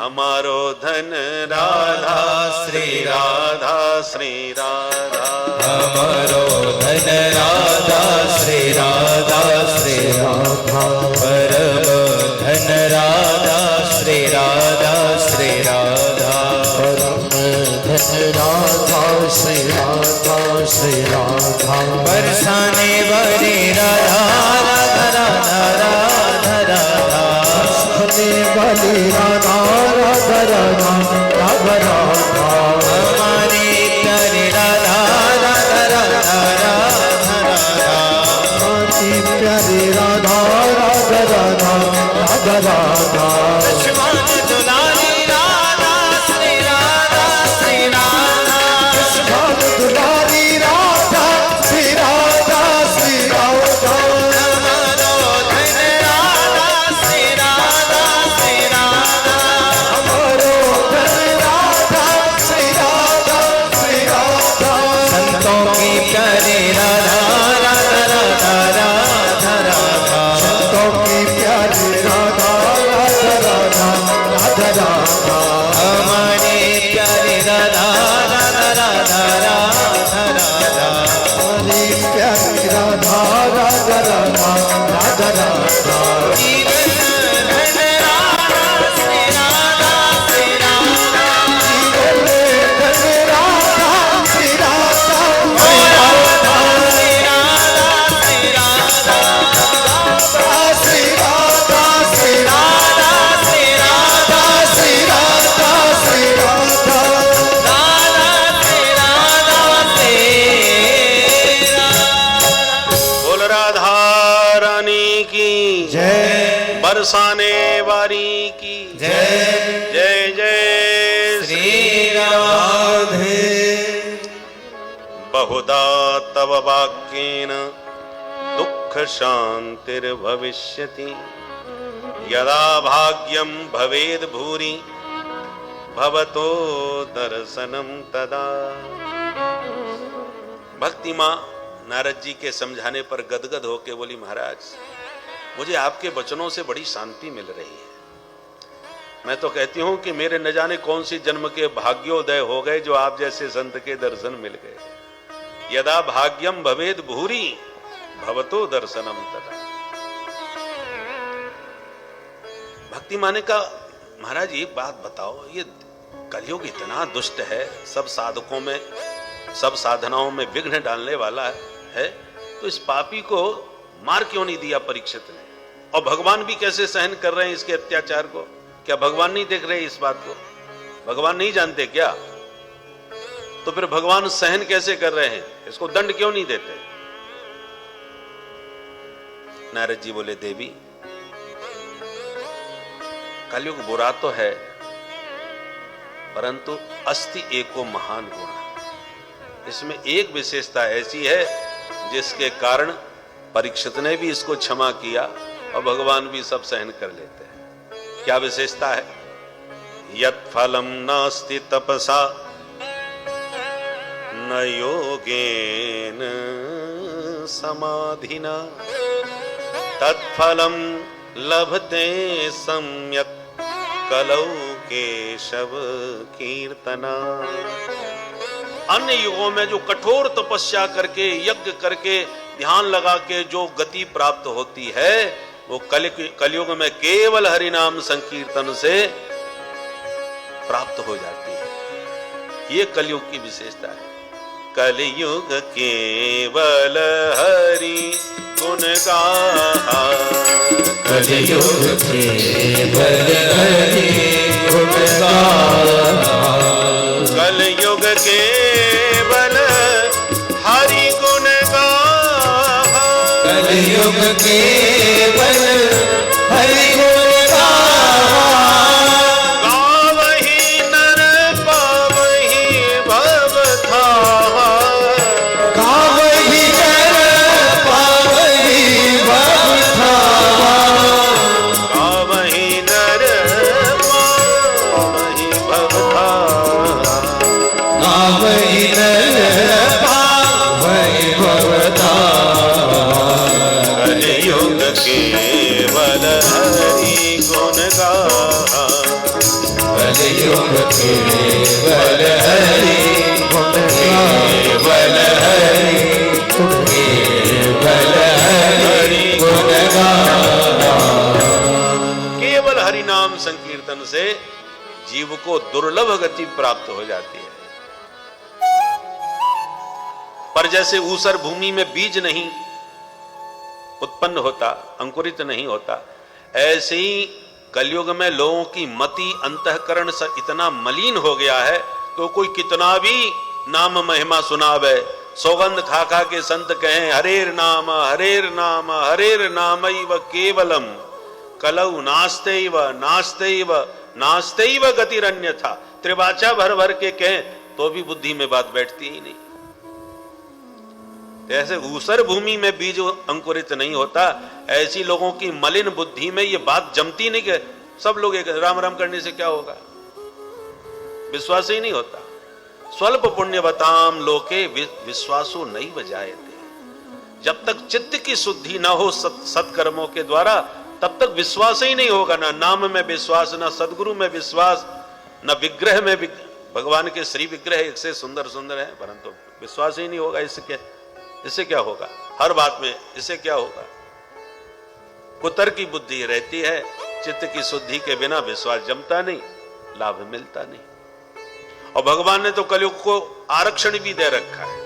हमारो धन राधा श्री राधा श्री राधा, हमारो धन राधा श्री राधा श्री राधा, परम धन राधा श्री राधा श्री राधा, परम धन राधा श्री राधा श्री राधा, बरसाने वाली राधा राधा राधा राधा राधा, बरसाने वाली राधा राधा राधा राधा राधा, हमारी प्यारी राधा राधा राधा राधा राधा, हमारी प्यारी राधा राधा राधा राधा राधा, लक्ष्मण दुलारी राधा श्री राधा श्री राधा, लक्ष्मण दुलारी राधा श्री राधा श्री राधा, हमारो धन राधा श्री राधा श्री राधा, हमारो धन राधा श्री राधा श्री राधा, संतों की प्यारी राधा राधा राधा राधा राधा, संतों की प्यारी राधा राधा राधा राधा राधा, हमारी प्यारी राधा राधा राधा राधा राधा, हमारी प्यारी राधा राधा राधा राधा राधा, जीवन धन राधा श्री राधा श्री राधा, जीवन धन राधा श्री राधा श्री राधा, श्री राधा श्री राधा, श्री राधा श्री राधा श्री राधा श्री राधा श्री राधा, राधा श्री राधा तेरा। बोल राधा रानी की जय, बरसाने वारी की जय जय जय श्री राधे। बहुधा तव वाक्येन दुःख शान्तिर्भविष्यति, यदा भाग्यं भवेद् भूरि भवतो दर्शनं तदा। भक्ति माँ नारद जी के समझाने पर गदगद होके बोली, महाराज मुझे आपके वचनों से बड़ी शांति मिल रही है। मैं तो कहती हूं कि मेरे न जाने कौन सी जन्म के भाग्योदय हो गए जो आप जैसे संत के दर्शन मिल गए। यदा भाग्यम भवेद भूरि भवतो दर्शनम तदा। भक्ति माने का, महाराज एक बात बताओ, ये कलयुग इतना दुष्ट है, सब साधकों में सब साधनाओं में विघ्न डालने वाला है, तो इस पापी को मार क्यों नहीं दिया परीक्षित ने? और भगवान भी कैसे सहन कर रहे हैं इसके अत्याचार को? क्या भगवान नहीं देख रहे इस बात को? भगवान नहीं जानते क्या? तो फिर भगवान सहन कैसे कर रहे हैं? इसको दंड क्यों नहीं देते? नारद जी बोले, देवी कलयुग बुरा तो है, परंतु अस्ति एको महान गुण। इसमें एक विशेषता ऐसी है जिसके कारण परीक्षित ने भी इसको क्षमा किया और भगवान भी सब सहन कर लेते हैं। क्या विशेषता है? यत् फलम नास्ति तपसा न योगेन समाधिना तत्फलम लभते सम्यक् कलौ केशव कीर्तना। अन्य युगों में जो कठोर तपस्या करके यज्ञ करके ध्यान लगा के जो गति प्राप्त होती है, वो कलयुग में केवल हरि नाम संकीर्तन से प्राप्त हो जाती है। ये कलयुग की विशेषता है। कलयुग केवल हरि गुण गाहा, कलयुग केवल हरि गुण गाहा, कलयुग केवल हरि गुण गाहा, कलयुग केवल हरि गुण गाहा, गावहि नर पावहि भव थाहा, गावहि नर पावहि भव थाहा, गावहि नर पावहि भव थाहा, गावहि नर पावहि भव थाहा, कलयुग परिवर्तन से जीव को दुर्लभ गति प्राप्त हो जाती है। पर जैसे ऊसर भूमि में बीज नहीं उत्पन्न होता, अंकुरित नहीं होता, ऐसे ही कलयुग में लोगों की मति अंतःकरण से इतना मलिन हो गया है तो कोई कितना भी नाम महिमा सुनावे, सौगंध खा खा के संत कहें हरेर नाम हरेर नामैव केवलम कलौ नास्तेव नास्तेव नास्तेव गतिरन्यथा, त्रिवाचा भर भर के कहें तो भी बुद्धि में बात बैठती ही नहीं। जैसे ऊसर भूमि में बीज अंकुरित नहीं होता, ऐसी लोगों की मलिन बुद्धि में ये बात जमती नहीं कि सब लोग एक राम राम करने से क्या होगा, विश्वास ही नहीं होता। स्वल्प पुण्यवताम लोके विश्वासो नहीं बजायते, जब तक चित्त की शुद्धि ना हो सत्कर्मों के द्वारा तब तक विश्वास ही नहीं होगा। ना नाम में विश्वास, ना सदगुरु में विश्वास, ना विग्रह में। भगवान के श्री विग्रह एक से सुंदर सुंदर है, परंतु विश्वास ही नहीं होगा। इससे क्या होगा, हर बात में इससे क्या होगा। कुतर की बुद्धि रहती है, चित्त की शुद्धि के बिना विश्वास जमता नहीं, लाभ मिलता नहीं। और भगवान ने तो कलयुग को आरक्षण भी दे रखा है।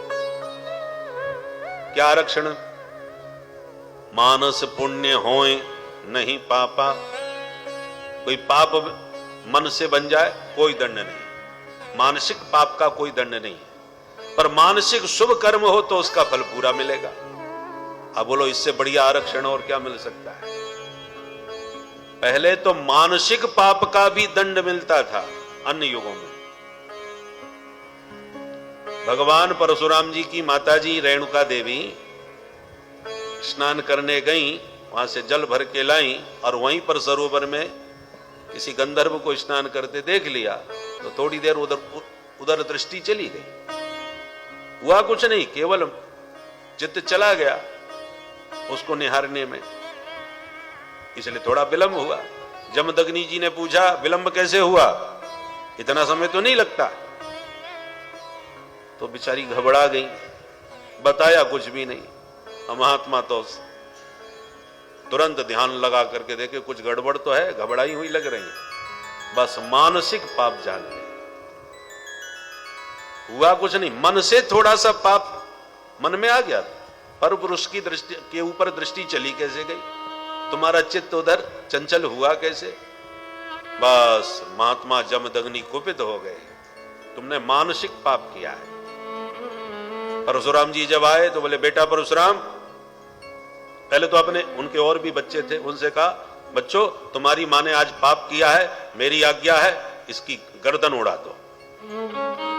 क्या आरक्षण? मानस पुण्य होए नहीं पापा, कोई पाप मन से बन जाए कोई दंड नहीं, मानसिक पाप का कोई दंड नहीं, पर मानसिक शुभ कर्म हो तो उसका फल पूरा मिलेगा। अब बोलो इससे बढ़िया आरक्षण और क्या मिल सकता है। पहले तो मानसिक पाप का भी दंड मिलता था अन्य युगों में। भगवान परशुराम जी की माताजी रेणुका देवी स्नान करने गईं, वहां से जल भर के लाई और वहीं पर सरोवर में किसी गंधर्व को स्नान करते देख लिया तो थोड़ी देर उधर दृष्टि चली गई। हुआ कुछ नहीं, केवल चित्त चला गया उसको निहारने में, इसलिए थोड़ा विलंब हुआ। जमदग्नि जी ने पूछा विलंब कैसे हुआ, इतना समय तो नहीं लगता। तो बेचारी घबरा गई, बताया कुछ भी नहीं। महात्मा तो तुरंत ध्यान लगा करके देखे कुछ गड़बड़ तो है, घबराई हुई लग रही है, बस मानसिक पाप जान गए। हुआ कुछ नहीं, मन से थोड़ा सा पाप मन में आ गया, पर पुरुष की दृष्टि के ऊपर दृष्टि चली कैसे गई, तुम्हारा चित्त उधर चंचल हुआ कैसे। बस महात्मा जमदग्नि कुपित हो गए, तुमने मानसिक पाप किया है। परशुराम जी जब आए तो बोले बेटा परशुराम, पहले तो अपने उनके और भी बच्चे थे, उनसे कहा बच्चों तुम्हारी माँ ने आज पाप किया है, मेरी आज्ञा है इसकी गर्दन उड़ा दो।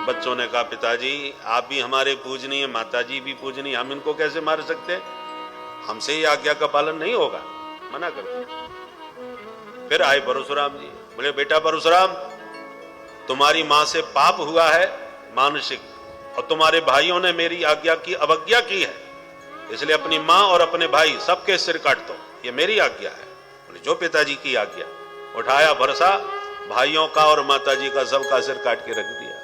बच्चों ने कहा पिताजी आप भी हमारे पूजनीय, माताजी भी पूजनीय, हम इनको कैसे मार सकते, हमसे ही आज्ञा का पालन नहीं होगा, मना कर दिया। फिर आए परशुराम जी, बोले बेटा परशुराम तुम्हारी माँ से पाप हुआ है मानसिक, और तुम्हारे भाइयों ने मेरी आज्ञा की अवज्ञा की है, इसलिए अपनी माँ और अपने भाई सबके सिर काट दो, ये मेरी आज्ञा है। बोले जो पिताजी की आज्ञा। उठाया भरसा, भाइयों का और माताजी का सबका सिर काट के रख दिया।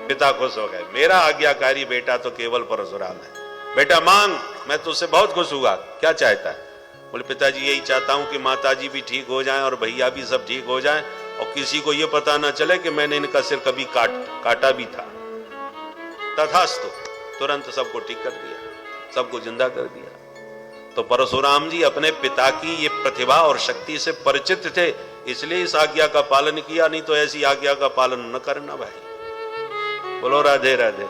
पिता खुश हो गए, मेरा आज्ञाकारी बेटा तो केवल परशुराम है। बेटा मांग, मैं तुझसे बहुत खुश हुआ, क्या चाहता है। बोले पिताजी यही चाहता हूं कि माताजी भी ठीक हो जाएं और भैया भी सब ठीक हो जाएं, और किसी को यह पता ना चले कि मैंने इनका सिर कभी काटा भी था। तथास्तु, तुरंत सबको ठीक कर दिया, सबको जिंदा कर दिया। तो परशुराम जी अपने पिता की ये प्रतिभा और शक्ति से परिचित थे, इसलिए इस आज्ञा का पालन किया, नहीं तो ऐसी आज्ञा का पालन न करना भाई। बोलो राधे राधे।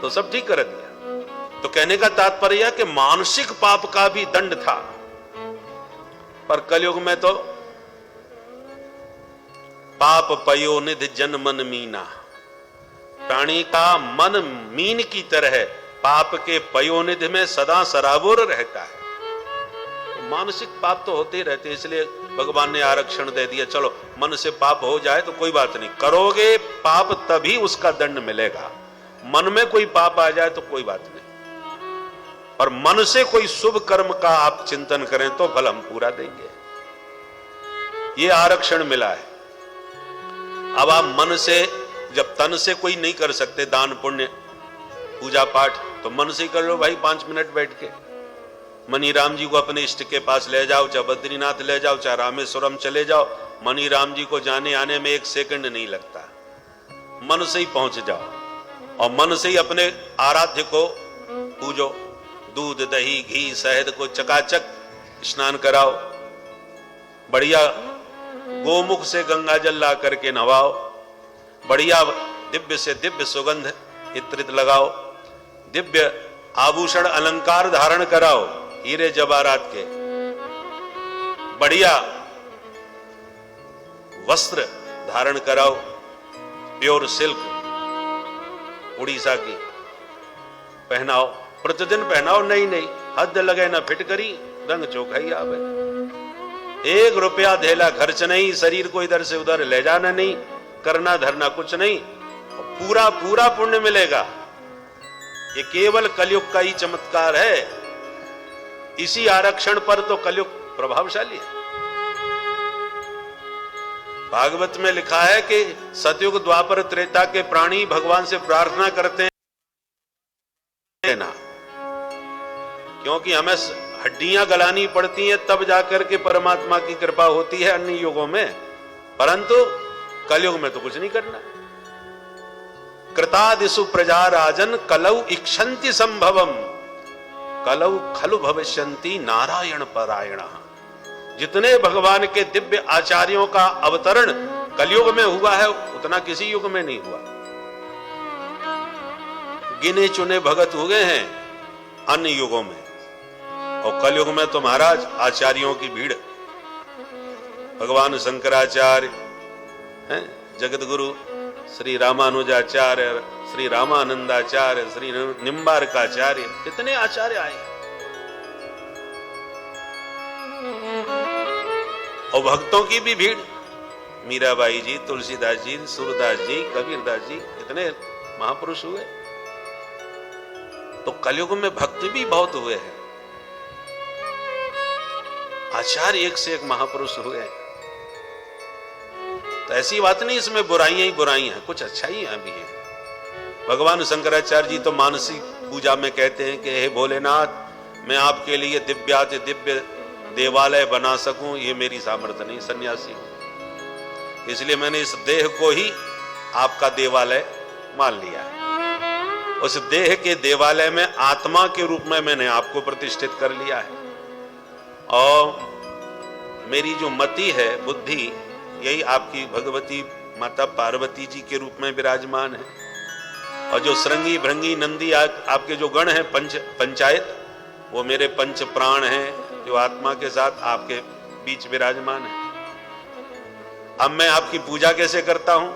तो सब ठीक कर दिया। तो कहने का तात्पर्य कि मानसिक पाप का भी दंड था, पर कलयुग में तो पाप पयो निधि जन मन मीना, प्राणी का मन मीन की तरह पाप के पयोनिध में सदा सराबोर रहता है। तो मानसिक पाप तो होते ही रहते, इसलिए भगवान ने आरक्षण दे दिया, चलो मन से पाप हो जाए तो कोई बात नहीं, करोगे पाप तभी उसका दंड मिलेगा। मन में कोई पाप आ जाए तो कोई बात नहीं, पर मन से कोई शुभ कर्म का आप चिंतन करें तो फल हम पूरा देंगे। ये आरक्षण मिला है। अब आप मन से, जब तन से कोई नहीं कर सकते दान पुण्य पूजा पाठ, तो मन से कर लो भाई 5 मिनट बैठ के, मनी राम जी को अपने इष्ट के पास ले जाओ, चाहे बद्रीनाथ ले जाओ, चाहे रामेश्वरम चले जाओ, मनी राम जी को जाने आने में 1 सेकंड नहीं लगता। मन से ही पहुंच जाओ और मन से ही अपने आराध्य को पूजो। दूध दही घी शहद को चकाचक स्नान कराओ, बढ़िया गोमुख से गंगा जल ला करके नवाओ, बढ़िया दिव्य से दिव्य सुगंध इत्रित लगाओ, दिव्य आभूषण अलंकार धारण कराओ, हीरे जवाहरात के, बढ़िया वस्त्र धारण कराओ, प्योर सिल्क उड़ीसा की पहनाओ, प्रतिदिन पहनाओ। नहीं हद लगे ना फिटकरी, रंग चोखा ही आवे। 1 रुपया धेला खर्च नहीं, शरीर को इधर से उधर ले जाना नहीं, करना धरना कुछ नहीं, पूरा पूरा पुण्य मिलेगा। ये केवल कलयुग का ही चमत्कार है। इसी आरक्षण पर तो कलयुग प्रभावशाली है। भागवत में लिखा है कि सतयुग द्वापर त्रेता के प्राणी भगवान से प्रार्थना करते हैं ना, क्योंकि हमें हड्डियां गलानी पड़ती हैं तब जाकर के परमात्मा की कृपा होती है अन्य युगों में, परंतु कलयुग में तो कुछ नहीं करना। कृतादिषु प्रजा राजन कलौ इक्षन्ति संभवम कलौ खलु भविष्यन्ति नारायण परायण। जितने भगवान के दिव्य आचार्यों का अवतरण कलयुग में हुआ है उतना किसी युग में नहीं हुआ। गिने चुने भगत हुए हैं अन्य युगों में, और कलयुग में तो महाराज आचार्यों की भीड़। भगवान शंकराचार्य हैं, जगत गुरु श्री रामानुजाचार्य, श्री रामानंदाचार्य, श्री निम्बारकाचार्य, कितने आचार्य आए। और भक्तों की भी भीड़, मीराबाई जी, तुलसीदास जी, सूरदास जी, कबीरदास जी, इतने महापुरुष हुए। तो कलयुग में भक्त भी बहुत हुए हैं, आचार्य एक से एक महापुरुष हुए हैं। तो ऐसी बात नहीं इसमें बुराइयां ही बुराई हैं, कुछ अच्छाइयां भी हैं। भगवान शंकराचार्य जी तो मानसिक पूजा में कहते हैं कि हे भोलेनाथ, मैं आपके लिए दिव्याति दिव्य देवालय बना सकूं ये मेरी सामर्थ्य नहीं, सन्यासी हूं, इसलिए मैंने इस देह को ही आपका देवालय मान लिया है। उस देह के देवालय में आत्मा के रूप में मैंने आपको प्रतिष्ठित कर लिया है, और मेरी जो मति है, बुद्धि, यही आपकी भगवती माता पार्वती जी के रूप में विराजमान है। और जो श्रृंगी भृंगी नंदी आपके जो गण हैं पंचायत, वो मेरे पंच प्राण हैं जो आत्मा के साथ आपके बीच विराजमान है। अब मैं आपकी पूजा कैसे करता हूं?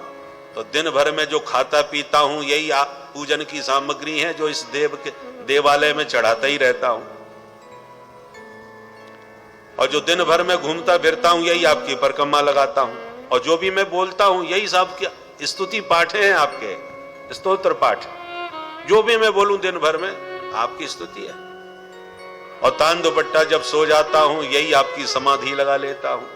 तो दिन भर में जो खाता पीता हूं यही आप पूजन की सामग्री है जो इस देवालय में चढ़ाता ही रहता हूं, और जो दिन भर में घूमता फिरता हूं यही आपकी परिक्रमा लगाता हूं, और जो भी मैं बोलता हूं यही सब की स्तुति पाठ हैं, आपके स्तोत्र पाठ। जो भी मैं बोलूं दिन भर में आपकी स्तुति है। और तान दुपट्टा जब सो जाता हूं यही आपकी समाधि लगा लेता हूं।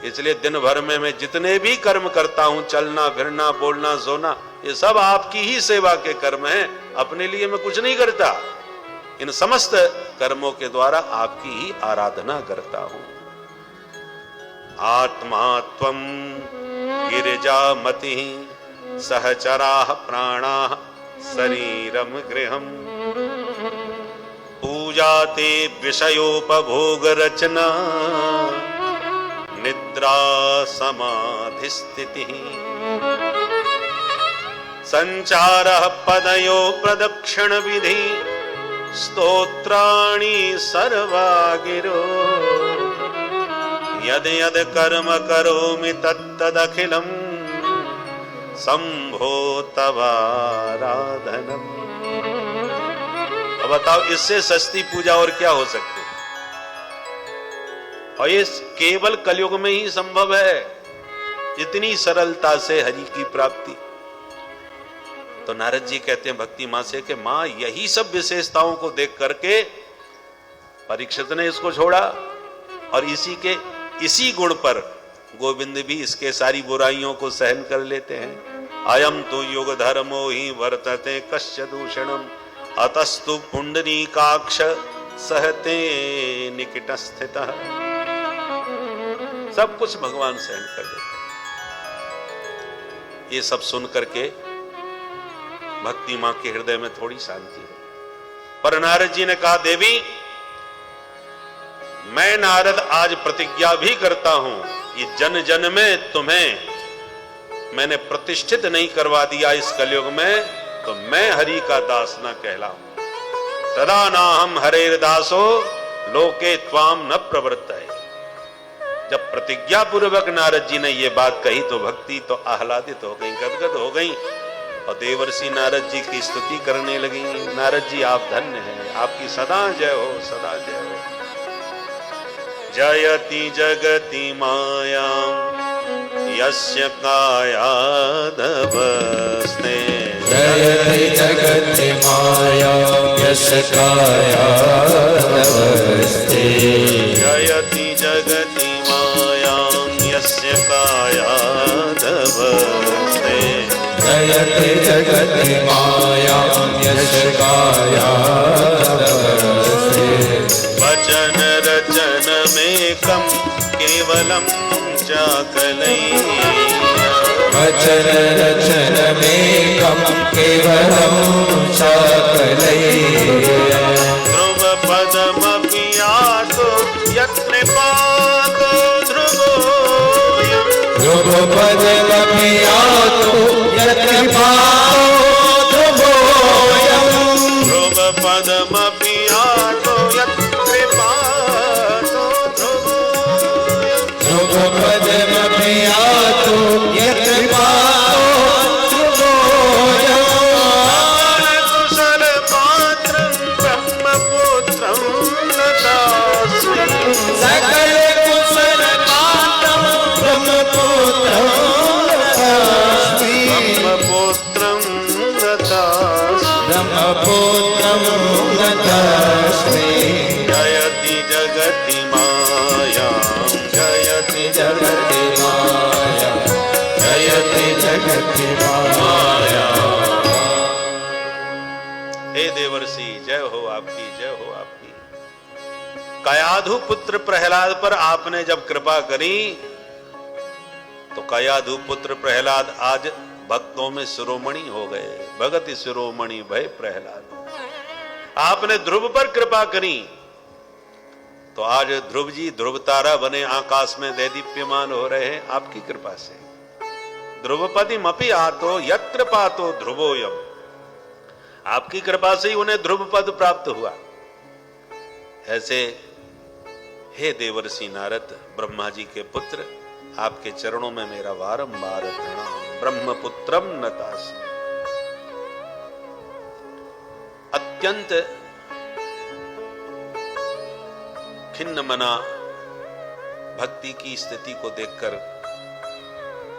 इसलिए दिन भर में मैं जितने भी कर्म करता हूं, चलना फिरना बोलना सोना, ये सब आपकी ही सेवा के कर्म हैं, अपने लिए मैं कुछ नहीं करता। इन समस्त कर्मों के द्वारा आपकी ही आराधना करता हूं। आत्मा त्वं गिरिजामति सहचराः प्राणाः शरीरम गृहम् पूजाते विषयोपभोग रचना निद्रा समाधि स्थिति संचारः पदयो प्रदक्षिण विधि स्तोत्राणि सर्वा गिरो यद यद कर्म करोमि तत्तदखिलम् शंभो तवाराधनम्। अब बताओ इससे सस्ती पूजा और क्या हो सकती है? और ये केवल कलयुग में ही संभव है, इतनी सरलता से हरि की प्राप्ति। तो नारद जी कहते हैं भक्ति मां से कि मां यही सब विशेषताओं को देख करके परीक्षित ने इसको छोड़ा, और इसी गुण पर गोविंद भी इसके सारी बुराइयों को सहन कर लेते हैं। अयम तो युग धर्मो ही वर्तते कश्य दूषणम अतस्तु पुंडरीकाक्ष सहते निकट स्थित। सब कुछ भगवान सहन कर देते। ये सब सुन करके भक्ति मां के हृदय में थोड़ी शांति है। पर नारद जी ने कहा, देवी मैं नारद आज प्रतिज्ञा भी करता हूं, ये जन जन में तुम्हें मैंने प्रतिष्ठित नहीं करवा दिया इस कलयुग में, तो मैं हरि का दास न कहलाऊं। तदा नाहम हरेर दासो लोके त्वाम न प्रवृत्तये। जब प्रतिज्ञा पूर्वक नारद जी ने ये बात कही तो भक्ति तो आह्लादित हो गई, गदगद हो गई, और देवर्षि नारद जी की स्तुति करने लगी। नारद जी आप धन्य हैं, आपकी सदा जय हो, सदा जय हो। जयति जगति माया यस्य कायादवस्ते। जयति जगति माया यस्य कायादवस्ते। जयति जगति माया यस्य कायादवस्ते। जयति जगति माया यस्य कायादवस्ते। वचन रचन में कम केवलम चाकलैया। वचन रचन में कम केवलम चाकलैया। ध्रुव पदमपि यातो यत्कृपातो ध्रुवोऽयम्। ध्रुव पदमपि यातो यत्कृपातो ध्रुवोऽयम्। ध्रुव पदमपि यातो यत्कृपातो ध्रुवोऽयम्। ध्रुव पदमपि यातो यत्कृपातो ध्रुवोऽयम्। कुशल पात्रं ब्रह्मपुत्रं नतास्मि। सकल कुशल पात्रं ब्रह्मपुत्रं नतास्मि। ब्रह्मपुत्रं नतास्मि। ब्रह्मपुत्रं नतास्मि। जयति जगति मायां जयति जगति माया जयति जगति माया। हे देवर्षि जय हो आपकी, जय हो आपकी। कयाधु पुत्र प्रहलाद पर आपने जब कृपा करी तो कयाधु पुत्र प्रहलाद आज भक्तों में शिरोमणि हो गए। भगत शिरोमणि भय प्रहलाद। आपने ध्रुव पर कृपा करी तो आज ध्रुव जी ध्रुव तारा बने, आकाश में दैदीप्यमान हो रहे हैं आपकी कृपा से। ध्रुवपदी मपि आतो यत्र पातो ध्रुवोयम। आपकी कृपा से ही उन्हें ध्रुव पद प्राप्त हुआ। ऐसे हे देवर्षि नारद, ब्रह्मा जी के पुत्र, आपके चरणों में मेरा बारंबार प्रणाम। ब्रह्मपुत्रम नतास्मि। अत्यंत खिन्न मना भक्ति की स्थिति को देखकर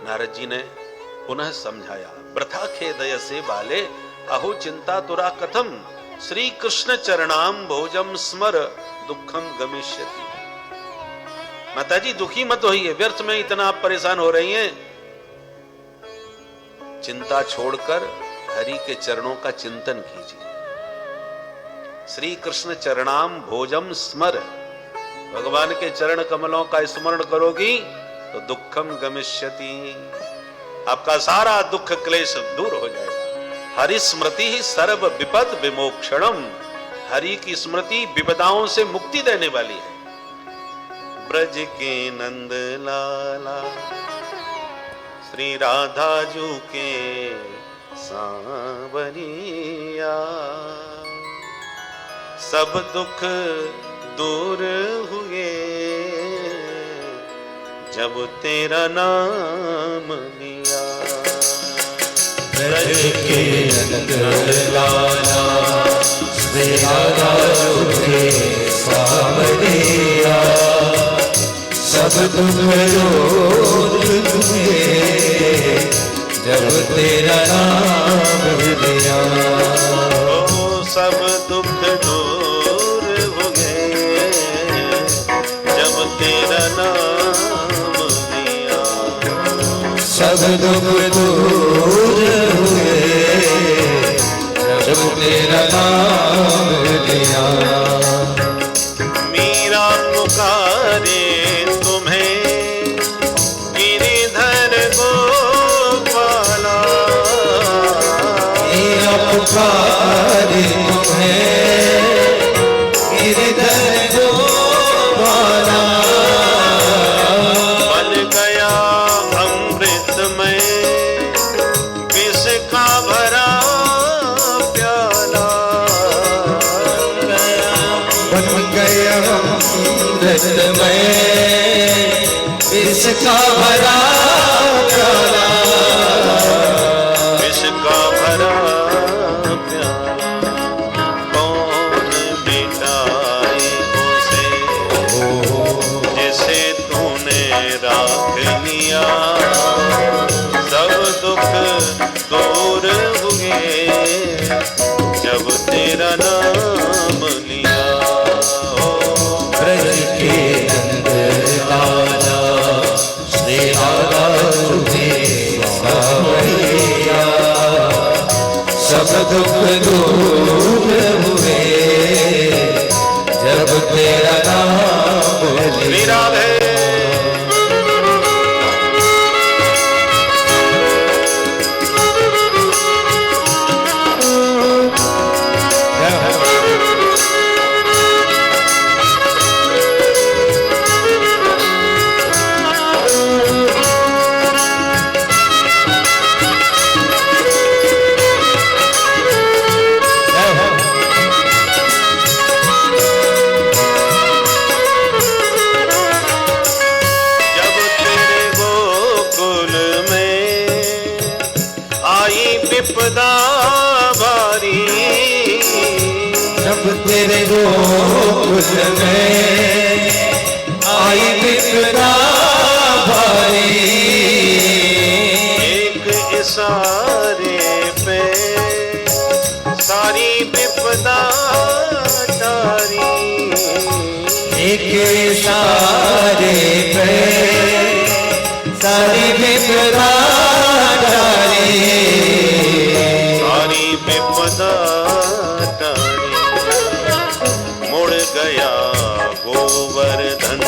नारद जी ने पुनः समझाया। वृथा खेदय से बाले अहो चिंता तुरा कथम। श्री कृष्ण चरणाम भोजम स्मर दुखम गमिष्यति। माताजी दुखी मत होइए, व्यर्थ में इतना आप परेशान हो रही हैं। चिंता छोड़कर हरि के चरणों का चिंतन कीजिए। श्री कृष्ण चरणाम भोजम स्मर। भगवान के चरण कमलों का स्मरण करोगी तो दुखम गमिष्यति। आपका सारा दुख क्लेश दूर हो जाएगा। हरि स्मृति ही सर्व विपद विमोक्षणम। हरि की स्मृति विपदाओं से मुक्ति देने वाली है। ब्रज के नंद लाला श्री राधा जू के सांवरिया। सब दुख दूर हुए जब तेरा नाम लिया। ब्रज के नंद लाला श्री राधा जू के सांवरिया। सब दुख दूर हुए जब तेरा नाम लिया। ओ सब दुख दूर हो गए जब तेरा नाम लिया। सब दुख दूर हुए जब तेरा नाम लिया। इसका भरा प्याला, इसका भरा प्याला कौन मिटाए उसे, जिसे तूने राख लिया। सब दुख दूर हुए जब तेरा नाम लिया। ब्रज के नंद लाला श्री राधा तुझे सावरिया, सब दुख दूर हुए जब तेरा नाम लिया। राधे विपदा भारी, जब तेरे गोकुल में आई विपदा भारी, एक इशारे पे सारी विपदा टारी। एक इशारे पे सारी विपदा टारी, सारी विपदा टारी। मुड़ गया गोवर्धन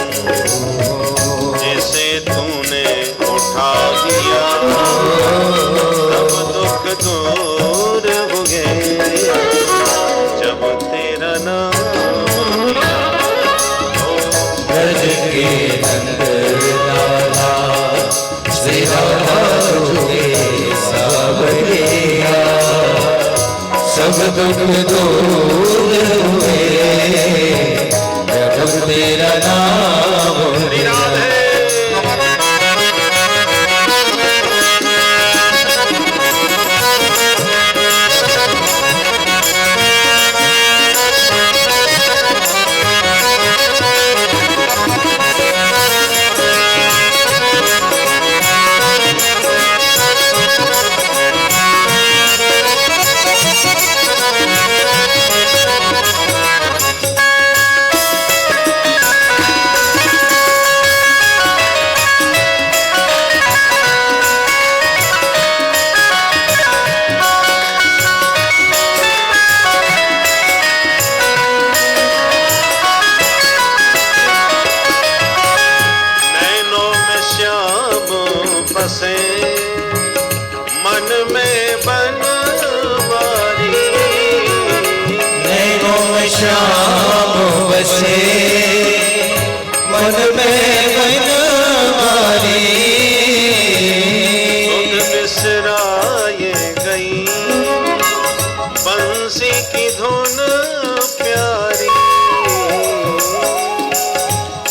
जिसे तूने उठा दिया। सब दुख दूर हो गए जब तेरा नाम लिया। ब्रज के नंद लाला श्री राधा तुझे सावरिया, सब दुख दूर हुए जब तेरा नाम लिया। बसे मन में बनवारी, नैनों में श्याम बसे मन में बनवारी। सुध बिसराए गई बंसी की धुन प्यारी।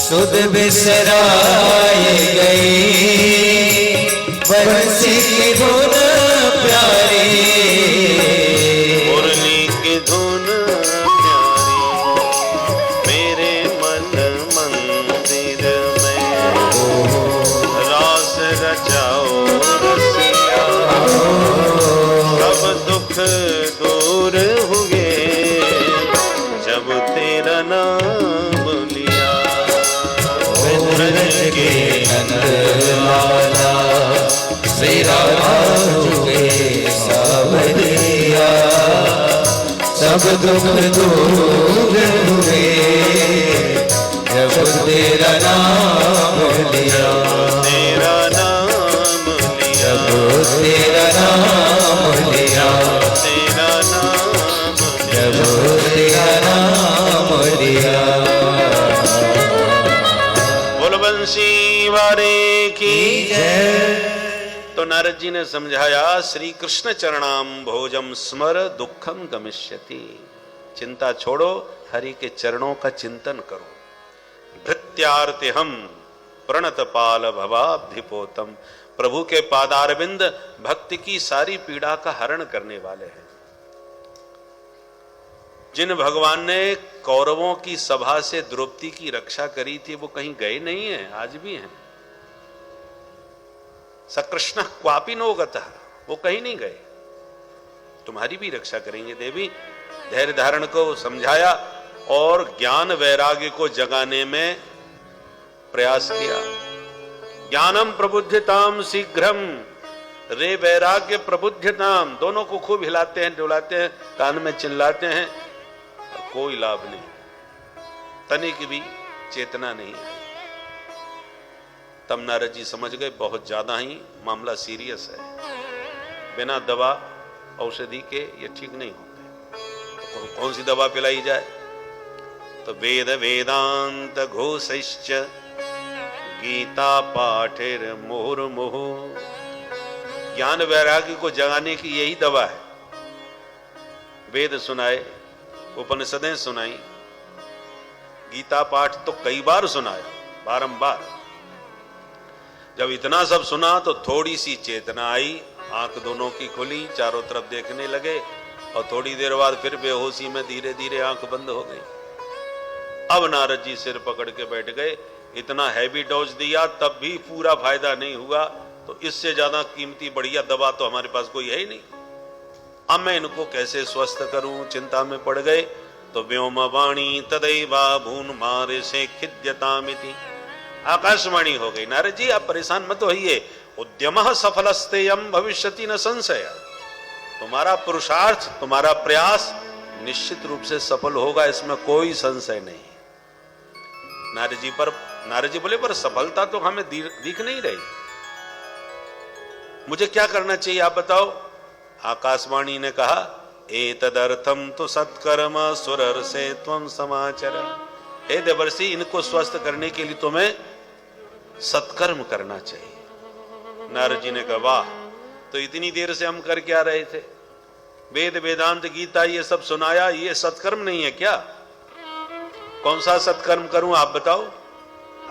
सुध बिसराए गई बंसी की धुन प्यारी, मुरली की धुन प्यारी। मेरे मन मंदिर में रास रचाओ रसिया। सब दुख दूर हुए जब तेरा नाम लिया। ब्रज के नंद लाला श्री राधा तुझे सावरिया, सब दुख दूर हुए जब तेरा नाम लिया। तेरा नाम लिया, जब तेरा नाम लिया, तेरा नाम जब तेरा नाम लिया। बोल बंसी वारे की जय। तो नारद जी ने समझाया, श्री कृष्ण चरणाम भोजम स्मर दुखम गमिष्यति। चिंता छोड़ो, हरि के चरणों का चिंतन करो। भृत्यार्ति हम प्रणत पाल भवाब्धिपोतम। प्रभु के पादारविंद भक्ति की सारी पीड़ा का हरण करने वाले हैं। जिन भगवान ने कौरवों की सभा से द्रौपदी की रक्षा करी थी वो कहीं गए नहीं है, आज भी हैं। सकृष्ण क्वापि नो गतः, वो कहीं नहीं गए, तुम्हारी भी रक्षा करेंगे देवी। धैर्य धारण को समझाया और ज्ञान वैराग्य को जगाने में प्रयास किया। ज्ञानम प्रबुद्धताम शीघ्रम, रे वैराग्य प्रबुद्धताम, दोनों को खूब हिलाते हैं डुलाते हैं, कान में चिल्लाते हैं, और कोई लाभ नहीं, तनिक भी चेतना नहीं है। तब नारद जी समझ गए बहुत ज्यादा ही मामला सीरियस है, बिना दवा औषधि के ये ठीक नहीं होंगे। तो कौन सी दवा पिलाई जाए? तो वेद वेदांत घोषश्च गीता पाठेर मुहुर्मुहु, ज्ञान वैराग्य को जगाने की यही दवा है। वेद सुनाए, उपनिषदें सुनाई, गीता पाठ तो कई बार सुनाया, बारंबार। जब इतना सब सुना तो थोड़ी सी चेतना आई, आंख दोनों की खुली, चारों तरफ देखने लगे, और थोड़ी देर बाद फिर बेहोशी में धीरे धीरे आंख बंद हो गई। अब नारद जी सिर पकड़ के बैठ गए। इतना हैवी डोज दिया तब भी पूरा फायदा नहीं हुआ, तो इससे ज्यादा कीमती बढ़िया दवा तो हमारे पास कोई है ही नहीं। अब मैं इनको कैसे स्वस्थ करूं, चिंता में पड़ गए। तो व्योम वाणी तदैवा भून मारे से खिद्यतामिति, आकाशवाणी हो गई। नारद जी आप परेशान मत होइए, उद्यमः सफलस्तेयं भविष्यति न संशय, तुम्हारा पुरुषार्थ, तुम्हारा प्रयास निश्चित रूप से सफल होगा, इसमें कोई संशय नहीं। नारद जी बोले पर सफलता तो हमें दिख नहीं रही, मुझे क्या करना चाहिए आप बताओ? आकाशवाणी ने कहा एतदर्थम तो सत्कर्म सुरर से त्वं समाचर, हे देवर्षि इनको स्वस्थ करने के लिए तुम्हें सत्कर्म करना चाहिए। नारद जी ने कहा वाह, तो इतनी देर से हम कर क्या रहे थे? वेद वेदांत गीता ये सब सुनाया, ये सत्कर्म नहीं है क्या? कौन सा सत्कर्म करूं आप बताओ?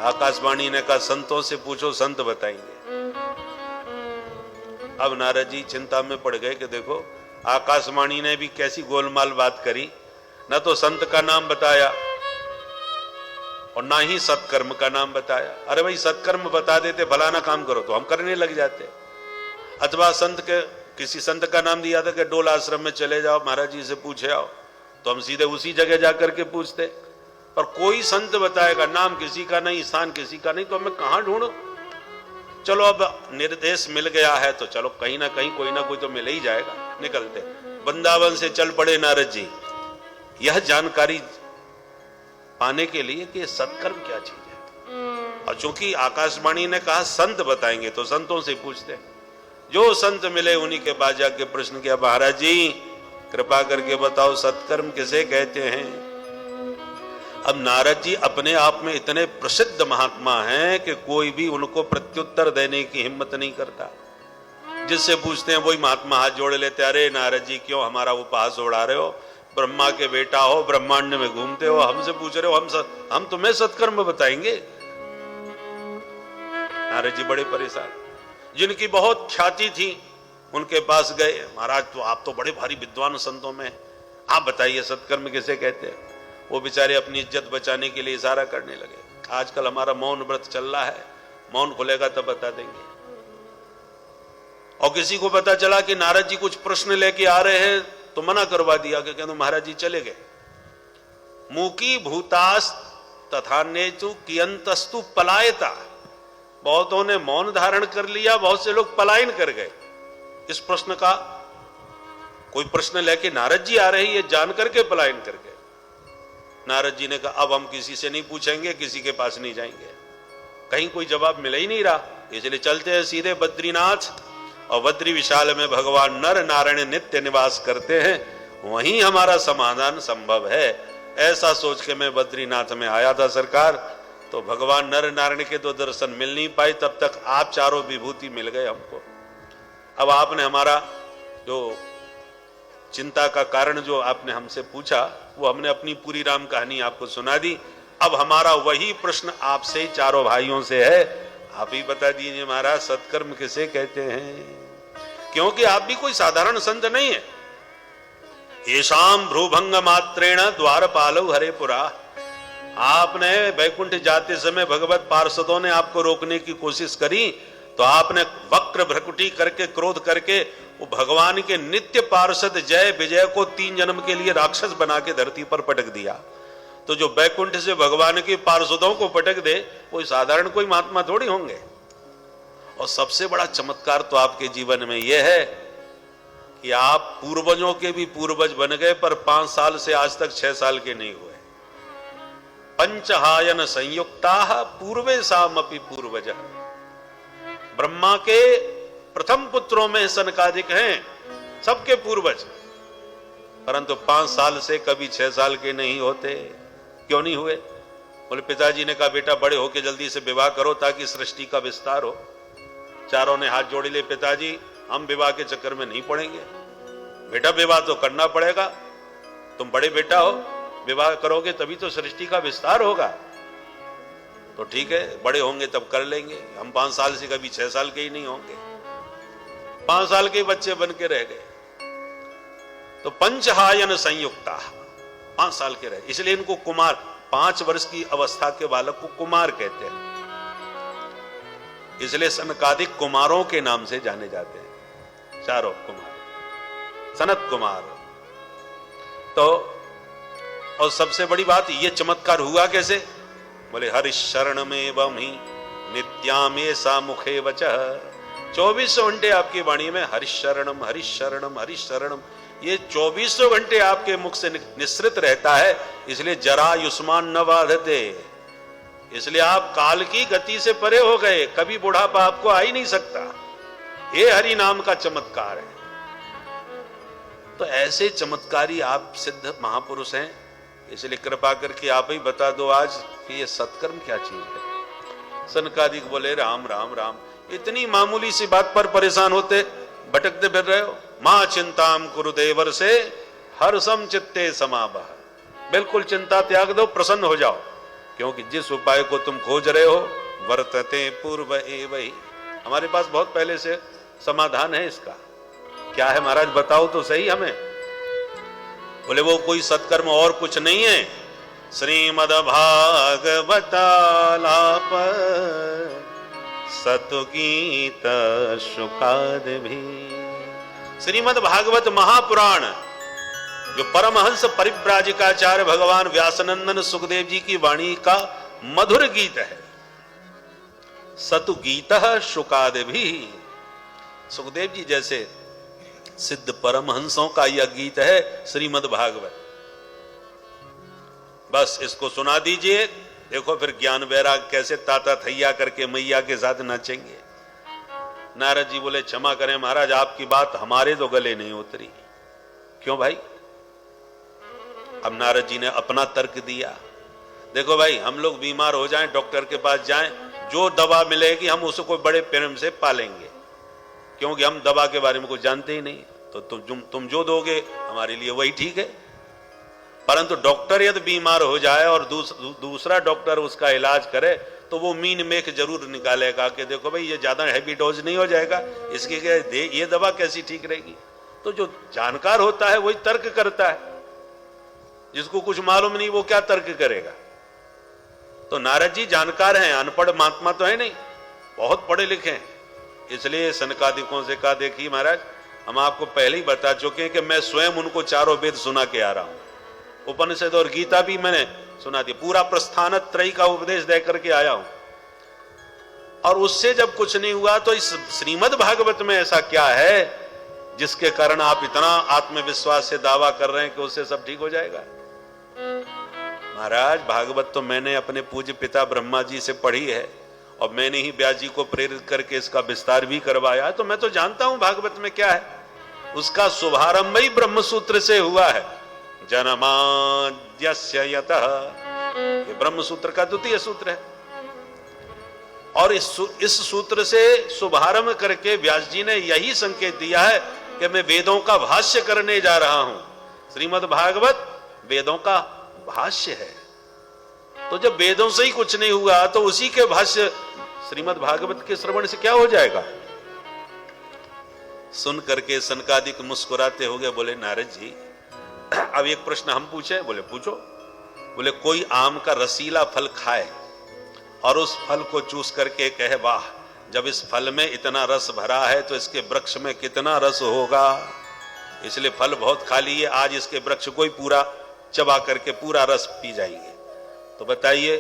आकाशवाणी ने कहा संतों से पूछो, संत बताएंगे। अब नारद जी चिंता में पड़ गए कि देखो आकाशवाणी ने भी कैसी गोलमाल बात करी, न तो संत का नाम बताया और ना ही सत्कर्म का नाम बताया। अरे भाई सत्कर्म बता देते, फलाना काम करो तो हम करने लग जाते, अथवा संत के किसी संत का नाम दिया था कि डोल आश्रम में चले जाओ, महाराज जी से पूछे आओ, तो हम सीधे उसी जगह जाकर के पूछते। पर कोई संत बताएगा, नाम किसी का नहीं, स्थान किसी का नहीं, तो मैं कहां ढूंढूं? चलो अब निर्देश मिल गया है तो चलो कहीं ना कहीं कोई ना कोई तो मिल ही जाएगा। निकलते वृंदावन से चल पड़े नारद जी, यह जानकारी पाने के लिए कि सत्कर्म क्या चीज है। और चूंकि आकाशवाणी ने कहा संत बताएंगे तो संतों से पूछते, जो संत मिले उन्हीं के पास जाके प्रश्न किया, महाराज जी कृपा करके बताओ सत्कर्म किसे कहते हैं? अब नारद जी अपने आप में इतने प्रसिद्ध महात्मा हैं कि कोई भी उनको प्रत्युत्तर देने की हिम्मत नहीं करता। जिससे पूछते हैं वही महात्मा हाथ जोड़ लेते, अरे नारद जी क्यों हमारा उपहास उड़ा रहे हो? ब्रह्मा के बेटा हो, ब्रह्मांड में घूमते हो, हमसे पूछ रहे हो हम तुम्हें सत्कर्म बताएंगे? नारद जी बड़े परेशान। जिनकी बहुत ख्याति थी उनके पास गए, महाराज तो आप तो बड़े भारी विद्वान संतों में, आप बताइए सत्कर्म किसे कहते हैं? वो बेचारे अपनी इज्जत बचाने के लिए इशारा करने लगे, आजकल हमारा मौन व्रत चल रहा है, मौन खुलेगा तब बता देंगे। और किसी को पता चला कि नारद जी कुछ प्रश्न लेके आ रहे हैं तो मना करवा दिया कि कहते महाराज जी चले गए। मूकी भूतास तथान्येतु कियंतस्तु पलायता, बहुतों ने मौन धारण कर लिया, बहुत से लोग पलायन कर गए। इस प्रश्न का कोई प्रश्न लेके नारद जी आ रहे हैं ये जान करके पलायन कर गए। नारद जी ने कहा अब हम किसी से नहीं पूछेंगे, किसी के पास नहीं जाएंगे, कहीं कोई जवाब मिल ही नहीं रहा, इसलिए चलते हैं सीधे बद्रीनाथ। और बद्री विशाल में भगवान नर नारायण नित्य निवास करते हैं, वहीं हमारा समाधान संभव है। ऐसा सोच के मैं बद्रीनाथ में आया था सरकार, तो भगवान नर नारायण के तो दर्शन मिल नहीं पाए, तब तक आप चारों विभूति मिल गए हमको। अब आपने हमारा जो चिंता का कारण जो आपने हमसे पूछा वो हमने अपनी पूरी राम कहानी आपको सुना दी। अब हमारा वही प्रश्न आपसे चारों भाइयों से है, आप ही बता दीजिए महाराज सत्कर्म किसे कहते हैं? क्योंकि आप भी कोई साधारण संत नहीं है। येषाम भ्रूभंग मात्रेण द्वारपालौ हरेपुरा। आपने वैकुंठ जाते समय भगवत पार्षदों ने आपको रोकने की कोशिश करी तो आपने वक्र भ्रकुटी करके क्रोध करके वो भगवान के नित्य पार्षद जय विजय को 3 जन्म के लिए राक्षस बना के धरती पर पटक दिया। तो जो वैकुंठ से भगवान के पार्षदों को पटक दे वो साधारण कोई महात्मा थोड़ी होंगे। और सबसे बड़ा चमत्कार तो आपके जीवन में यह है कि आप पूर्वजों के भी पूर्वज बन गए, पर 5 साल से आज तक 6 साल के नहीं हुए। पंचहायन संयुक्ता पूर्वे सामपि पूर्वज। ब्रह्मा के प्रथम पुत्रों में सनकादिक हैं, सबके पूर्वज, परंतु 5 साल से कभी 6 साल के नहीं होते। क्यों नहीं हुए? बोले पिताजी ने कहा बेटा बड़े होके जल्दी से विवाह करो ताकि सृष्टि का विस्तार हो। चारों ने हाथ जोड़ लिए, पिताजी हम विवाह के चक्कर में नहीं पड़ेंगे। बेटा विवाह तो करना पड़ेगा, तुम बड़े बेटा हो, विवाह करोगे तभी तो सृष्टि का विस्तार होगा। तो ठीक है बड़े होंगे तब कर लेंगे, हम 5 साल से कभी 6 साल के ही नहीं होंगे। 5 साल के बच्चे बन के रह गए। तो पंचहायन संयुक्ता 5 साल के रहे, इसलिए इनको कुमार, 5 वर्ष की अवस्था के बालक को कुमार कहते हैं। इसलिए सनकादिक कुमारों के नाम से जाने जाते हैं, चारों कुमार, सनत कुमार। तो और सबसे बड़ी बात ये चमत्कार हुआ कैसे? बोले हरिशरण में बमी नित्यामे सा मुखे वचः। 24 घंटे आपकी वाणी में हरिशरणम हरिशरणम हरिशरणम, ये 24 घंटे आपके मुख से निसृत रहता है। इसलिए जरायुष्मान न बाधते, इसलिए आप काल की गति से परे हो गए, कभी बुढ़ापा आपको आ ही नहीं सकता। ये हरि नाम का चमत्कार है। तो ऐसे चमत्कारी आप सिद्ध महापुरुष हैं, इसलिए कृपा करके आप ही बता दो आज कि ये सत्कर्म क्या चीज है। सनकादिक बोले राम राम राम, इतनी मामूली सी बात पर परेशान होते, भटकते फिर रहे हो। मां चिंताम कुरु देवर से हर्षम चित्ते समावह। बिल्कुल चिंता त्याग दो, प्रसन्न हो जाओ, क्योंकि जिस उपाय को तुम खोज रहे हो वर्तते पूर्व एवं, हमारे पास बहुत पहले से समाधान है इसका। क्या है महाराज बताओ तो सही हमें। बोले वो कोई सत्कर्म और कुछ नहीं है, श्रीमद् भागवतालाप सतुगीत शुकाद भी। श्रीमद् भागवत महापुराण जो परमहंस परिव्राजकाचार्य भगवान व्यासनंदन सुखदेव जी की वाणी का मधुर गीत है। सतुगीत शुकाद भी, सुखदेव जी जैसे सिद्ध परमहंसों का यह गीत है श्रीमद् भागवत। बस इसको सुना दीजिए, देखो फिर ज्ञान वैराग कैसे ताता थैया करके मैया के साथ नाचेंगे। नारद जी बोले क्षमा करें महाराज, आपकी बात हमारे तो गले नहीं उतरी। क्यों भाई? अब नारद जी ने अपना तर्क दिया। देखो भाई, हम लोग बीमार हो जाएं, डॉक्टर के पास जाएं, जो दवा मिलेगी हम उसको बड़े प्रेम से पालेंगे, क्योंकि हम दवा के बारे में कुछ जानते ही नहीं। तो तुम जो दोगे हमारे लिए वही ठीक है। परंतु डॉक्टर यदि बीमार हो जाए और दूसरा डॉक्टर उसका इलाज करे तो वो मीन मेख जरूर निकालेगा कि देखो भाई ये ज्यादा हैवी डोज नहीं हो जाएगा, इसकी ये दवा कैसी ठीक रहेगी। तो जो जानकार होता है वही तर्क करता है, जिसको कुछ मालूम नहीं वो क्या तर्क करेगा। तो नारद जी जानकार हैं, अनपढ़ महात्मा तो है नहीं, बहुत पढ़े लिखे हैं। इसलिए सनकादिकों से कहा देखिए महाराज, हम आपको पहले ही बता चुके हैं कि मैं स्वयं उनको चारों वेद सुना के आ रहा हूं, उपनिषद और गीता भी मैंने सुना दी, पूरा प्रस्थान त्रयी का उपदेश दे करके आया हूं। और उससे जब कुछ नहीं हुआ तो इस श्रीमद् भागवत में ऐसा क्या है जिसके कारण आप इतना आत्मविश्वास से दावा कर रहे हैं कि उससे सब ठीक हो जाएगा। महाराज भागवत तो मैंने अपने पूज्य पिता ब्रह्मा जी से पढ़ी है और मैंने ही व्यास जी को प्रेरित करके इसका विस्तार भी करवाया, तो मैं तो जानता हूं भागवत में क्या है। उसका शुभारंभ ही ब्रह्म सूत्र से हुआ है, जन्माद्यस्य यतः, ये ब्रह्म सूत्र का द्वितीय सूत्र है। और इस सूत्र से शुभारंभ करके व्यास जी ने यही संकेत दिया है कि मैं वेदों का भाष्य करने जा रहा हूं। श्रीमद् भागवत वेदों का भाष्य है। तो जब वेदों से ही कुछ नहीं हुआ तो उसी के भाष्य श्रीमद् भागवत के श्रवण से क्या हो जाएगा? सुन करके सनकादिक मुस्कुराते हो गए, बोले नारद जी अब एक प्रश्न हम पूछे? बोले पूछो। बोले कोई आम का रसीला फल खाए और उस फल को चूस करके कहे वाह, जब इस फल में इतना रस भरा है तो इसके वृक्ष में कितना रस होगा, इसलिए फल बहुत खा लिए, आज इसके वृक्ष को ही पूरा चबा करके पूरा रस पी जाएंगे। तो बताइए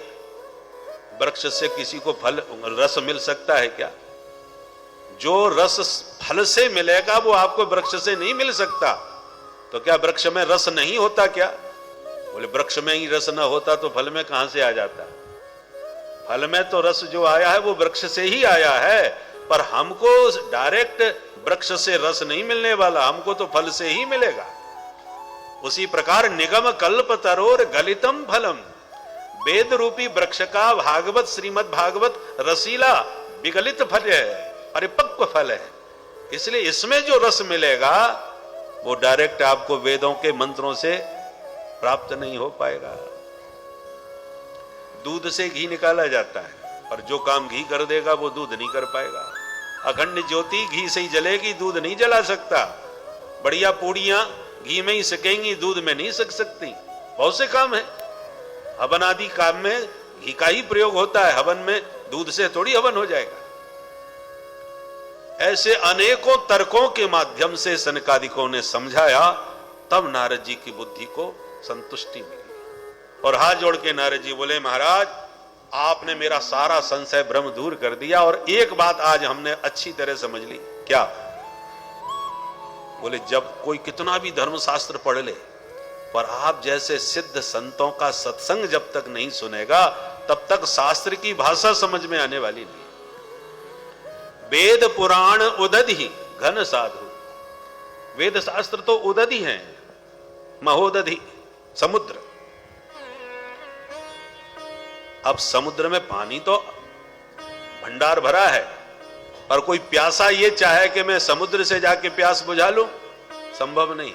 वृक्ष से किसी को फल रस मिल सकता है क्या? जो रस फल से मिलेगा वो आपको वृक्ष से नहीं मिल सकता। तो क्या वृक्ष में रस नहीं होता क्या? बोले वृक्ष में ही रस ना होता तो फल में कहां से आ जाता? फल में तो रस जो आया है वो वृक्ष से ही आया है, पर हमको डायरेक्ट वृक्ष से रस नहीं मिलने वाला, हमको तो फल से ही मिलेगा। उसी प्रकार निगम कल्प तरोर गलितम फलम, वेद रूपी वृक्ष का भागवत श्रीमद् भागवत रसीला विगलित फल है, परिपक्व फल है। इसलिए इसमें जो रस मिलेगा वो डायरेक्ट आपको वेदों के मंत्रों से प्राप्त नहीं हो पाएगा। दूध से घी निकाला जाता है और जो काम घी कर देगा वो दूध नहीं कर पाएगा। अखंड ज्योति घी से ही जलेगी, दूध नहीं जला सकता। बढ़िया पूड़ियां घी में ही सकेंगी, दूध में नहीं सक सकती। बहुत से काम है, हवन आदि काम में घी का ही प्रयोग होता है, हवन में दूध से थोड़ी हवन हो जाएगा। ऐसे अनेकों तर्कों के माध्यम से सनकादिकों ने समझाया, तब नारद जी की बुद्धि को संतुष्टि मिली और हाथ जोड़ के नारद जी बोले महाराज आपने मेरा सारा संशय भ्रम दूर कर दिया और एक बात आज हमने अच्छी तरह समझ ली। क्या? बोले जब कोई कितना भी धर्मशास्त्र पढ़ ले पर आप जैसे सिद्ध संतों का सत्संग जब तक नहीं सुनेगा तब तक शास्त्र की भाषा समझ में आने वाली नहीं। वेद पुराण उदधि घन साधु, वेद शास्त्र तो उदधि हैं, महोदधि समुद्र। अब समुद्र में पानी तो भंडार भरा है, और कोई प्यासा ये चाहे कि मैं समुद्र से जाके प्यास बुझा लूं, संभव नहीं।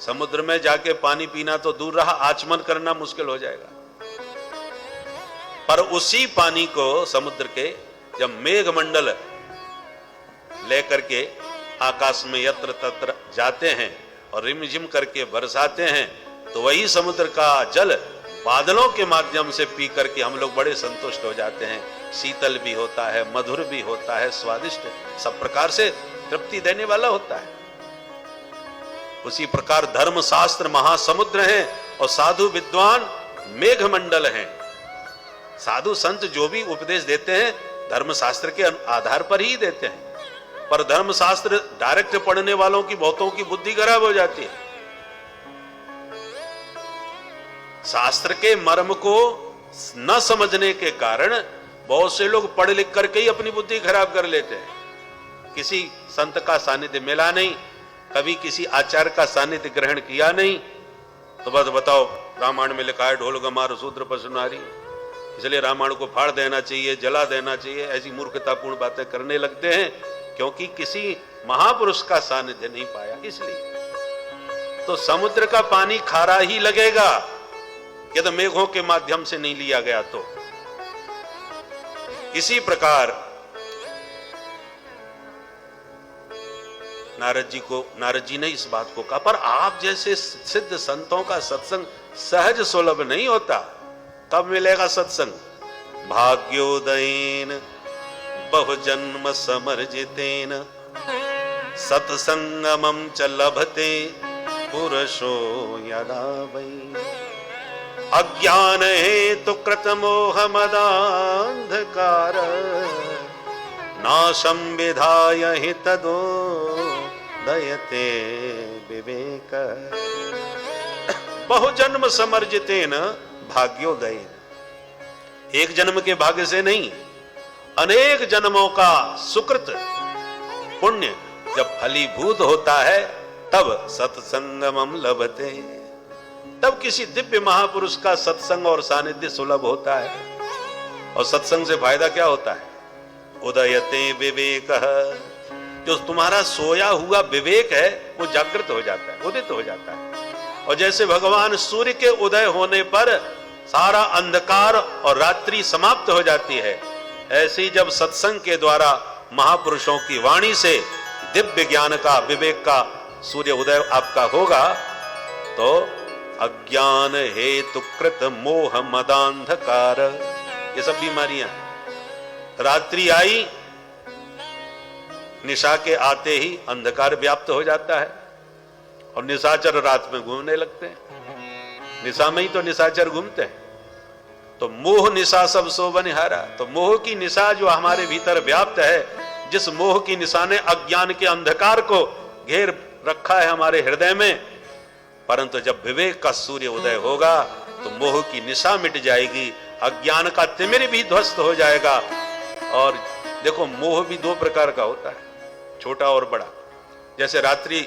समुद्र में जाके पानी पीना तो दूर रहा, आचमन करना मुश्किल हो जाएगा। पर उसी पानी को समुद्र के जब मेघ मंडल लेकर के आकाश में यत्र तत्र जाते हैं और रिमझिम करके बरसाते हैं, तो वही समुद्र का जल बादलों के माध्यम से पी करके हम लोग बड़े संतुष्ट हो जाते हैं। शीतल भी होता है, मधुर भी होता है, स्वादिष्ट, सब प्रकार से तृप्ति देने वाला होता है। उसी प्रकार धर्मशास्त्र महासमुद्र हैं और साधु विद्वान मेघमंडल हैं। साधु संत जो भी उपदेश देते हैं धर्मशास्त्र के आधार पर ही देते हैं, पर धर्मशास्त्र डायरेक्ट पढ़ने वालों की बहुतों की बुद्धि खराब हो जाती है। शास्त्र के मर्म को न समझने के कारण बहुत से लोग पढ़ लिख करके ही अपनी बुद्धि खराब कर लेते हैं। किसी संत का सानिध्य मिला नहीं, कभी किसी आचार्य का सानिध्य ग्रहण किया नहीं, तो बस बताओ रामायण में लिखा है ढोल गमार शूद्र पशु नारी, इसलिए रामायण को फाड़ देना चाहिए, जला देना चाहिए, ऐसी मूर्खतापूर्ण बातें करने लगते हैं क्योंकि किसी महापुरुष का सानिध्य नहीं पाया। इसलिए तो समुद्र का पानी खारा ही लगेगा यदि मेघों के माध्यम से नहीं लिया गया तो। इसी प्रकार नारद जी ने इस बात को कहा, पर आप जैसे सिद्ध संतों का सत्संग सहज सुलभ नहीं होता, कब मिलेगा सत्संग? भाग्योदयेन बहुजन्म समर्जितेन सत्संगमं च लभते पुरुषो यदा वै अज्ञान हेतु कृत मोह मदांधकार नाशं विधाय हि तदो दयते विवेक। बहुजन्म समर्जितेन भाग्योदयेन, एक जन्म के भाग्य से नहीं, अनेक जन्मों का सुकृत पुण्य जब फलीभूत होता है तब सत्संगमं लभते, तब किसी दिव्य महापुरुष का सत्संग और सानिध्य सुलभ होता है। और सत्संग से फायदा क्या होता है? उदयते विवेक, जो तुम्हारा सोया हुआ विवेक है वो जागृत हो जाता है, उदित हो जाता है। और जैसे भगवान सूर्य के उदय होने पर सारा अंधकार और रात्रि समाप्त हो जाती है। ऐसे ही जब सत्संग के द्वारा महापुरुषों की वाणी से दिव्य ज्ञान का, विवेक का सूर्य उदय आपका होगा, तो अज्ञान हेतुकृत मोह मदांधकार, ये सब बीमारियां, रात्रि आई, निशा के आते ही अंधकार व्याप्त हो जाता है और निशाचर रात में घूमने लगते हैं। निशा में ही तो निशाचर घूमते हैं। तो मोह निशा सब सो बनिहारा, तो मोह की निशा जो हमारे भीतर व्याप्त है, जिस मोह की निशा ने अज्ञान के अंधकार को घेर रखा है हमारे हृदय में, परंतु जब विवेक का सूर्य उदय होगा तो मोह की निशा मिट जाएगी, अज्ञान का तिमिर भी ध्वस्त हो जाएगा। और देखो, मोह भी दो प्रकार का होता है, छोटा और बड़ा। जैसे रात्रि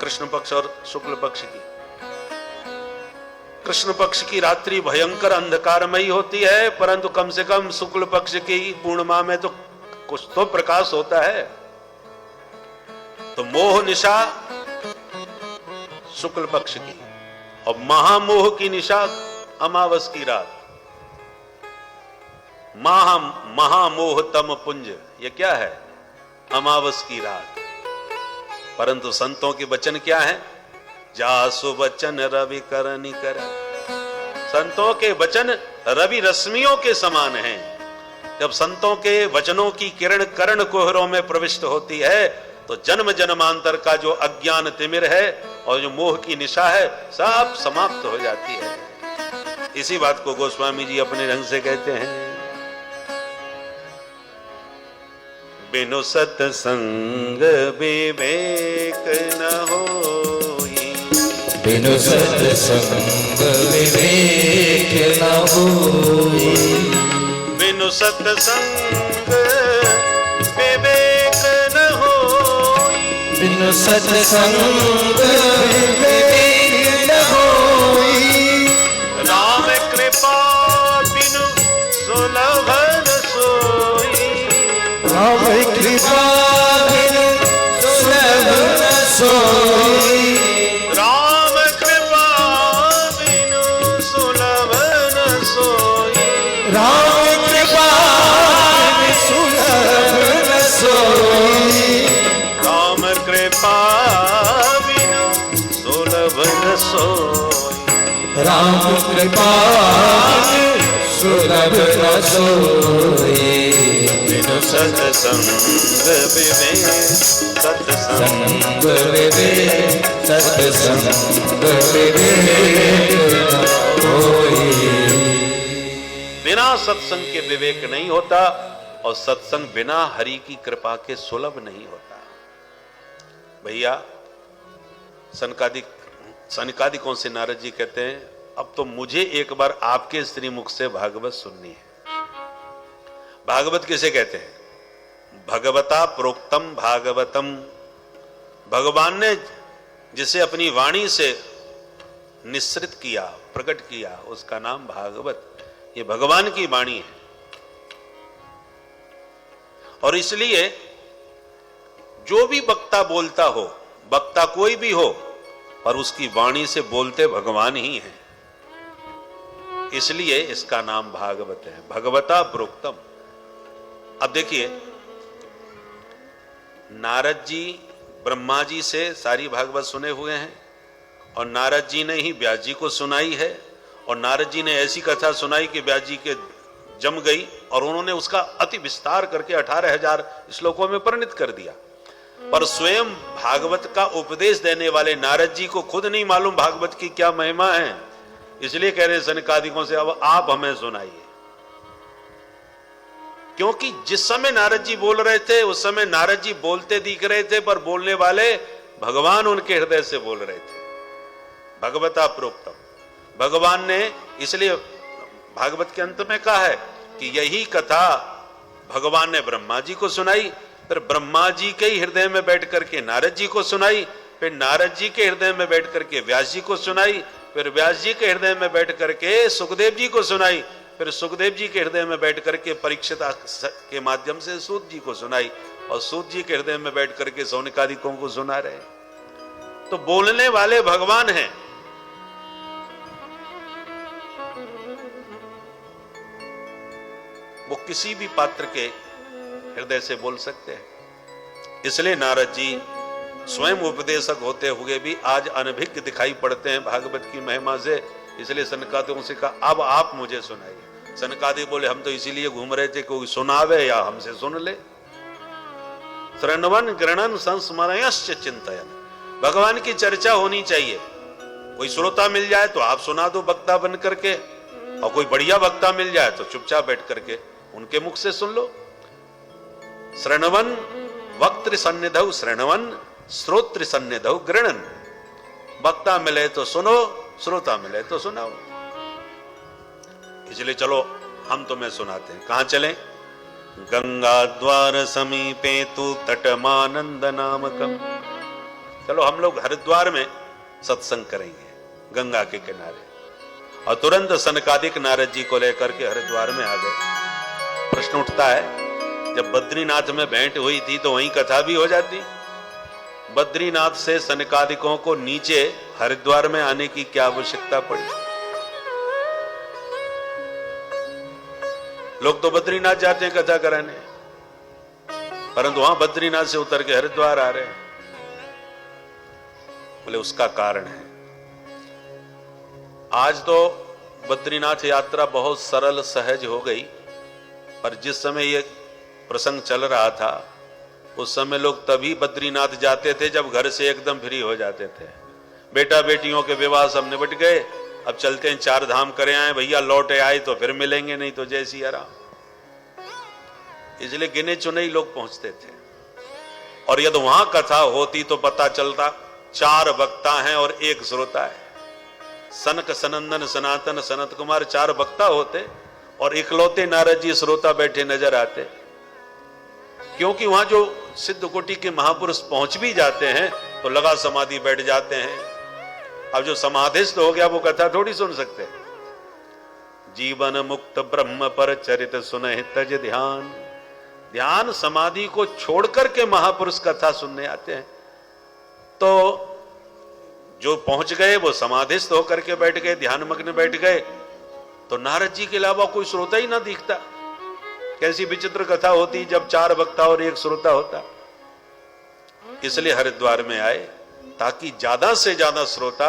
कृष्ण पक्ष और शुक्ल पक्ष की, कृष्ण पक्ष की रात्रि भयंकर अंधकारमयी होती है, परंतु कम से कम शुक्ल पक्ष की पूर्णिमा में तो कुछ तो प्रकाश होता है। तो मोह निशा शुक्ल पक्ष की और महामोह की निशा अमावस की रात। महामोह तम पुंज, ये क्या है? अमावस की रात। परंतु संतों के वचन क्या है? जासु वचन रवि करनी कर। संतों के वचन रवि रश्मियों के समान हैं। जब संतों के वचनों की किरण कर्ण कोहरों में प्रविष्ट होती है तो जन्म जन्मांतर का जो अज्ञान तिमिर है और जो मोह की निशा है, सब समाप्त हो जाती है। इसी बात को गोस्वामी जी अपने ढंग से कहते हैं, बिनु सत्संग विवेक न होई, बिनु सत्संग विवेक न होई, बिनु सत्संग विवेक न होई, बिनु सत्संग विवेक न होई, राम कृपा बिनु सुलभ न सोई, राम कृपा बिनु सुलभ न सोई, राम कृपा बिनु सुलभ न सोई, राम कृपा बिनु सुलभ न सोई, राम कृपा बिनु सुलभ न सोई, राम कृपा सुलभ न सोई, बिनु सत्संग विवेक, सत्संग संग विवेक, सत्संग विवेक न होई। बिना सत्संग के विवेक नहीं होता और सत्संग बिना हरि की कृपा के सुलभ नहीं होता। भैया, सनकादिकों से नारद जी कहते हैं, अब तो मुझे एक बार आपके श्रीमुख से भागवत सुननी है। भागवत किसे कहते हैं? भगवता प्रोक्तम भागवतम, भगवान ने जिसे अपनी वाणी से निश्रित किया, प्रकट किया, उसका नाम भागवत। ये भगवान की वाणी है और इसलिए जो भी वक्ता बोलता हो, वक्ता कोई भी हो, पर उसकी वाणी से बोलते भगवान ही हैं, इसलिए इसका नाम भागवत है, भगवता प्रोक्तम। अब देखिए, नारद जी ब्रह्मा जी से सारी भागवत सुने हुए हैं और नारद जी ने ही व्यास जी को सुनाई है और नारद जी ने ऐसी कथा सुनाई कि व्यास जी के जम गई और उन्होंने उसका अति विस्तार करके 18,000 श्लोकों में परिणित कर दिया। पर स्वयं भागवत का उपदेश देने वाले नारद जी को खुद नहीं मालूम भागवत की क्या महिमा है, इसलिए कह रहे सनकादिकों से अब आप हमें सुनाइए। क्योंकि जिस समय नारद जी बोल रहे थे उस समय नारद जी बोलते दिख रहे थे, पर बोलने वाले भगवान उनके हृदय से बोल रहे थे। भगवता प्रोक्तम, भगवान ने इसलिए भागवत के अंत में कहा है कि यही कथा भगवान ने ब्रह्मा जी को सुनाई, फिर ब्रह्मा जी के ही हृदय में बैठ करके नारद जी को सुनाई, फिर नारद जी के हृदय में बैठ करके व्यास जी को सुनाई, फिर व्यास जी के हृदय में बैठ करके सुखदेव जी को सुनाई, फिर सुखदेव जी के हृदय में बैठ करके परीक्षित के माध्यम से सूत जी को सुनाई और सूत जी के हृदय में बैठ करके सौनिकादिकों को सुना रहे। तो बोलने वाले भगवान हैं। किसी भी पात्र के हृदय से बोल सकते हैं। इसलिए नारद जी स्वयं उपदेशक होते हुए भी आज अनभिज्ञ दिखाई पड़ते हैं भागवत की महिमा से। इसलिए सनकादिकों से कहा अब आप मुझे सुनाइए। सनकादि बोले हम तो इसीलिए घूम रहे थे कोई सुनावे या हमसे सुन ले। श्रृण्वन गृणन संस्मरयश्च चिंतयन, भगवान की चर्चा होनी चाहिए। कोई श्रोता मिल जाए तो आप सुना दो वक्ता बन करके, और कोई बढ़िया वक्ता मिल जाए तो चुपचाप बैठ करके उनके मुख से सुन लो। श्रृण्वन वक्त्र सन्निधौ श्रृण्वन श्रोत्र सन्निधौ गृणन, वक्ता मिले तो सुनो, श्रोता मिले तो सुनाओ। इसलिए चलो हम तुम्हें सुनाते हैं। कहां चलें? गंगा द्वार समीपे तु तटमानंद नामकम। चलो हम लोग हरिद्वार में सत्संग करेंगे गंगा के किनारे। और तुरंत सनकादिक नारद जी को लेकर के हरिद्वार में आ गए। प्रश्न उठता है, जब बद्रीनाथ में भेंट हुई थी तो वहीं कथा भी हो जाती। बद्रीनाथ से सनकादिकों को नीचे हरिद्वार में आने की क्या आवश्यकता पड़ी? लोग तो बद्रीनाथ जाते हैं कथा कराने, परंतु वहां बद्रीनाथ से उतर के हरिद्वार आ रहे हैं। बोले उसका कारण है, आज तो बद्रीनाथ यात्रा बहुत सरल सहज हो गई, पर जिस समय ये प्रसंग चल रहा था उस समय लोग तभी बद्रीनाथ जाते थे जब घर से एकदम फ्री हो जाते थे। बेटा बेटियों के विवाह सब निपट गए, अब चलते हैं 4 धाम करे आए, भैया लौटे आए तो फिर मिलेंगे, नहीं तो जैसी आराम। इसलिए गिने चुने ही लोग पहुंचते थे। और यदि वहां कथा होती तो पता चलता 4 वक्ता हैं और 1 श्रोता है। सनक सनंदन सनातन सनत कुमार 4 वक्ता होते और इकलौते नारद जी श्रोता बैठे नजर आते। क्योंकि वहां जो सिद्ध कोटि के महापुरुष पहुंच भी जाते हैं तो लगा समाधि बैठ जाते हैं। अब जो समाधिस्थ हो गया वो कथा थोड़ी सुन सकते। जीवन मुक्त ब्रह्म पर चरित सुनहि तज ध्यान। ध्यान समाधि को छोड़ करके महापुरुष कथा सुनने आते हैं। तो जो पहुंच गए वो समाधिस्थ होकर के बैठ गए, ध्यान मग्न बैठ गए, तो नारद जी के अलावा कोई श्रोता ही ना दिखता। कैसी विचित्र कथा होती जब 4 वक्ता और 1 श्रोता होता। इसलिए हरिद्वार में आए ताकि ज्यादा से ज्यादा श्रोता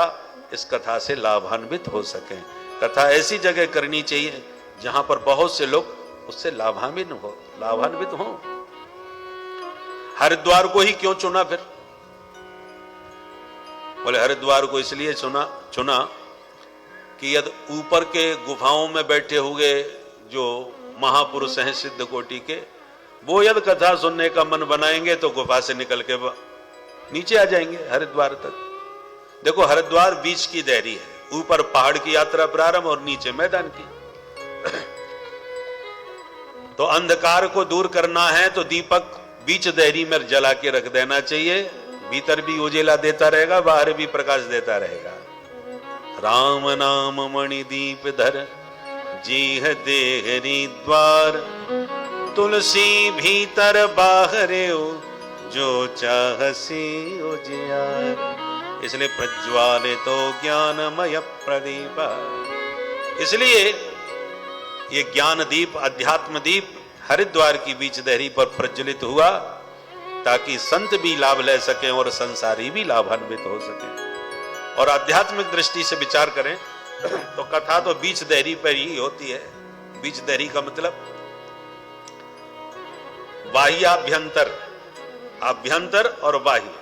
इस कथा से लाभान्वित हो सकें। कथा ऐसी जगह करनी चाहिए जहां पर बहुत से लोग उससे लाभान्वित हो। हरिद्वार को ही क्यों चुना फिर? बोले हरिद्वार को इसलिए चुना कि यदि ऊपर के गुफाओं में बैठे हुए जो महापुरुष हैं सिद्ध कोटि के, वो यदि कथा सुनने का मन बनाएंगे तो गुफा से निकल के नीचे आ जाएंगे हरिद्वार तक। देखो हरिद्वार बीच की देहरी है, ऊपर पहाड़ की यात्रा प्रारंभ और नीचे मैदान की। तो अंधकार को दूर करना है तो दीपक बीच देहरी में जला के रख देना चाहिए। भीतर भी उजेला देता रहेगा, बाहर भी प्रकाश देता रहेगा। राम नाम मणि दीप धर जीह देहरी द्वार, तुलसी भीतर बाहरे जो चाहसी उजियार। इसलिए प्रज्वालितो तो ज्ञानमय प्रदीप। इसलिए ये ज्ञान दीप अध्यात्म दीप हरिद्वार की बीच देहरी पर प्रज्वलित हुआ ताकि संत भी लाभ ले सकें और संसारी भी लाभान्वित हो सकें। और आध्यात्मिक दृष्टि से विचार करें तो कथा तो बीच देहरी पर ही होती है। बीच देहरी का मतलब बाह्याभ्यंतर, आभ्यंतर और बाह्य।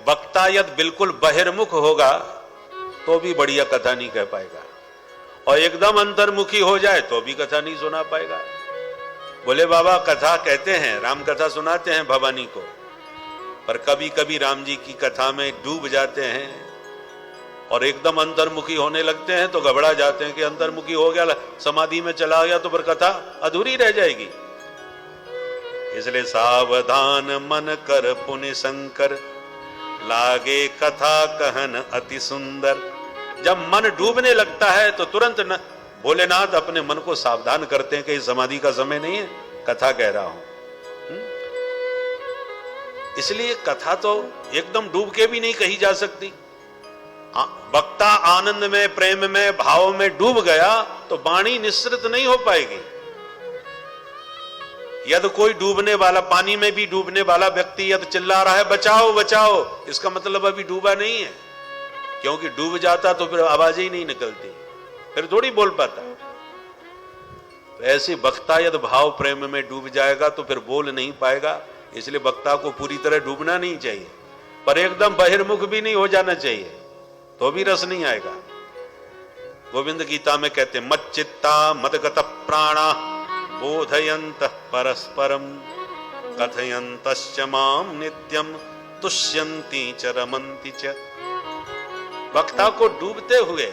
वक्ता यदि बिल्कुल बहिर्मुख होगा तो भी बढ़िया कथा नहीं कह पाएगा, और एकदम अंतर्मुखी हो जाए तो भी कथा नहीं सुना पाएगा। बोले बाबा कथा कहते हैं, राम कथा सुनाते हैं भवानी को, पर कभी कभी राम जी की कथा में डूब जाते हैं और एकदम अंतर्मुखी होने लगते हैं तो घबरा जाते हैं कि अंतर्मुखी हो गया, समाधि में चला गया तो फिर कथा अधूरी रह जाएगी। इसलिए सावधान मन कर पुण्य शंकर, लागे कथा कहन अति सुंदर। जब मन डूबने लगता है तो तुरंत भोलेनाथ अपने मन को सावधान करते हैं कि समाधि का समय नहीं है, कथा कह रहा हूं। इसलिए कथा तो एकदम डूब के भी नहीं कही जा सकती। वक्ता आनंद में, प्रेम में, भाव में डूब गया तो वाणी निश्रित नहीं हो पाएगी। यदि कोई डूबने वाला, पानी में भी डूबने वाला व्यक्ति यदि चिल्ला रहा है बचाओ बचाओ, इसका मतलब अभी डूबा नहीं है, क्योंकि डूब जाता तो फिर आवाज ही नहीं निकलती, फिर थोड़ी बोल पाता। तो ऐसे वक्ता यदि भाव प्रेम में डूब जाएगा तो फिर बोल नहीं पाएगा। इसलिए वक्ता को पूरी तरह डूबना नहीं चाहिए, पर एकदम बहिर्मुख भी नहीं हो जाना चाहिए, तो भी रस नहीं आएगा। गोविंद गीता में कहते मत चित्ता मदगत प्राणा बोधयंत परस्परम कथयंतश्च माम नित्यम तुष्यन्ति च रमन्ति च। वक्ता को डूबते हुए,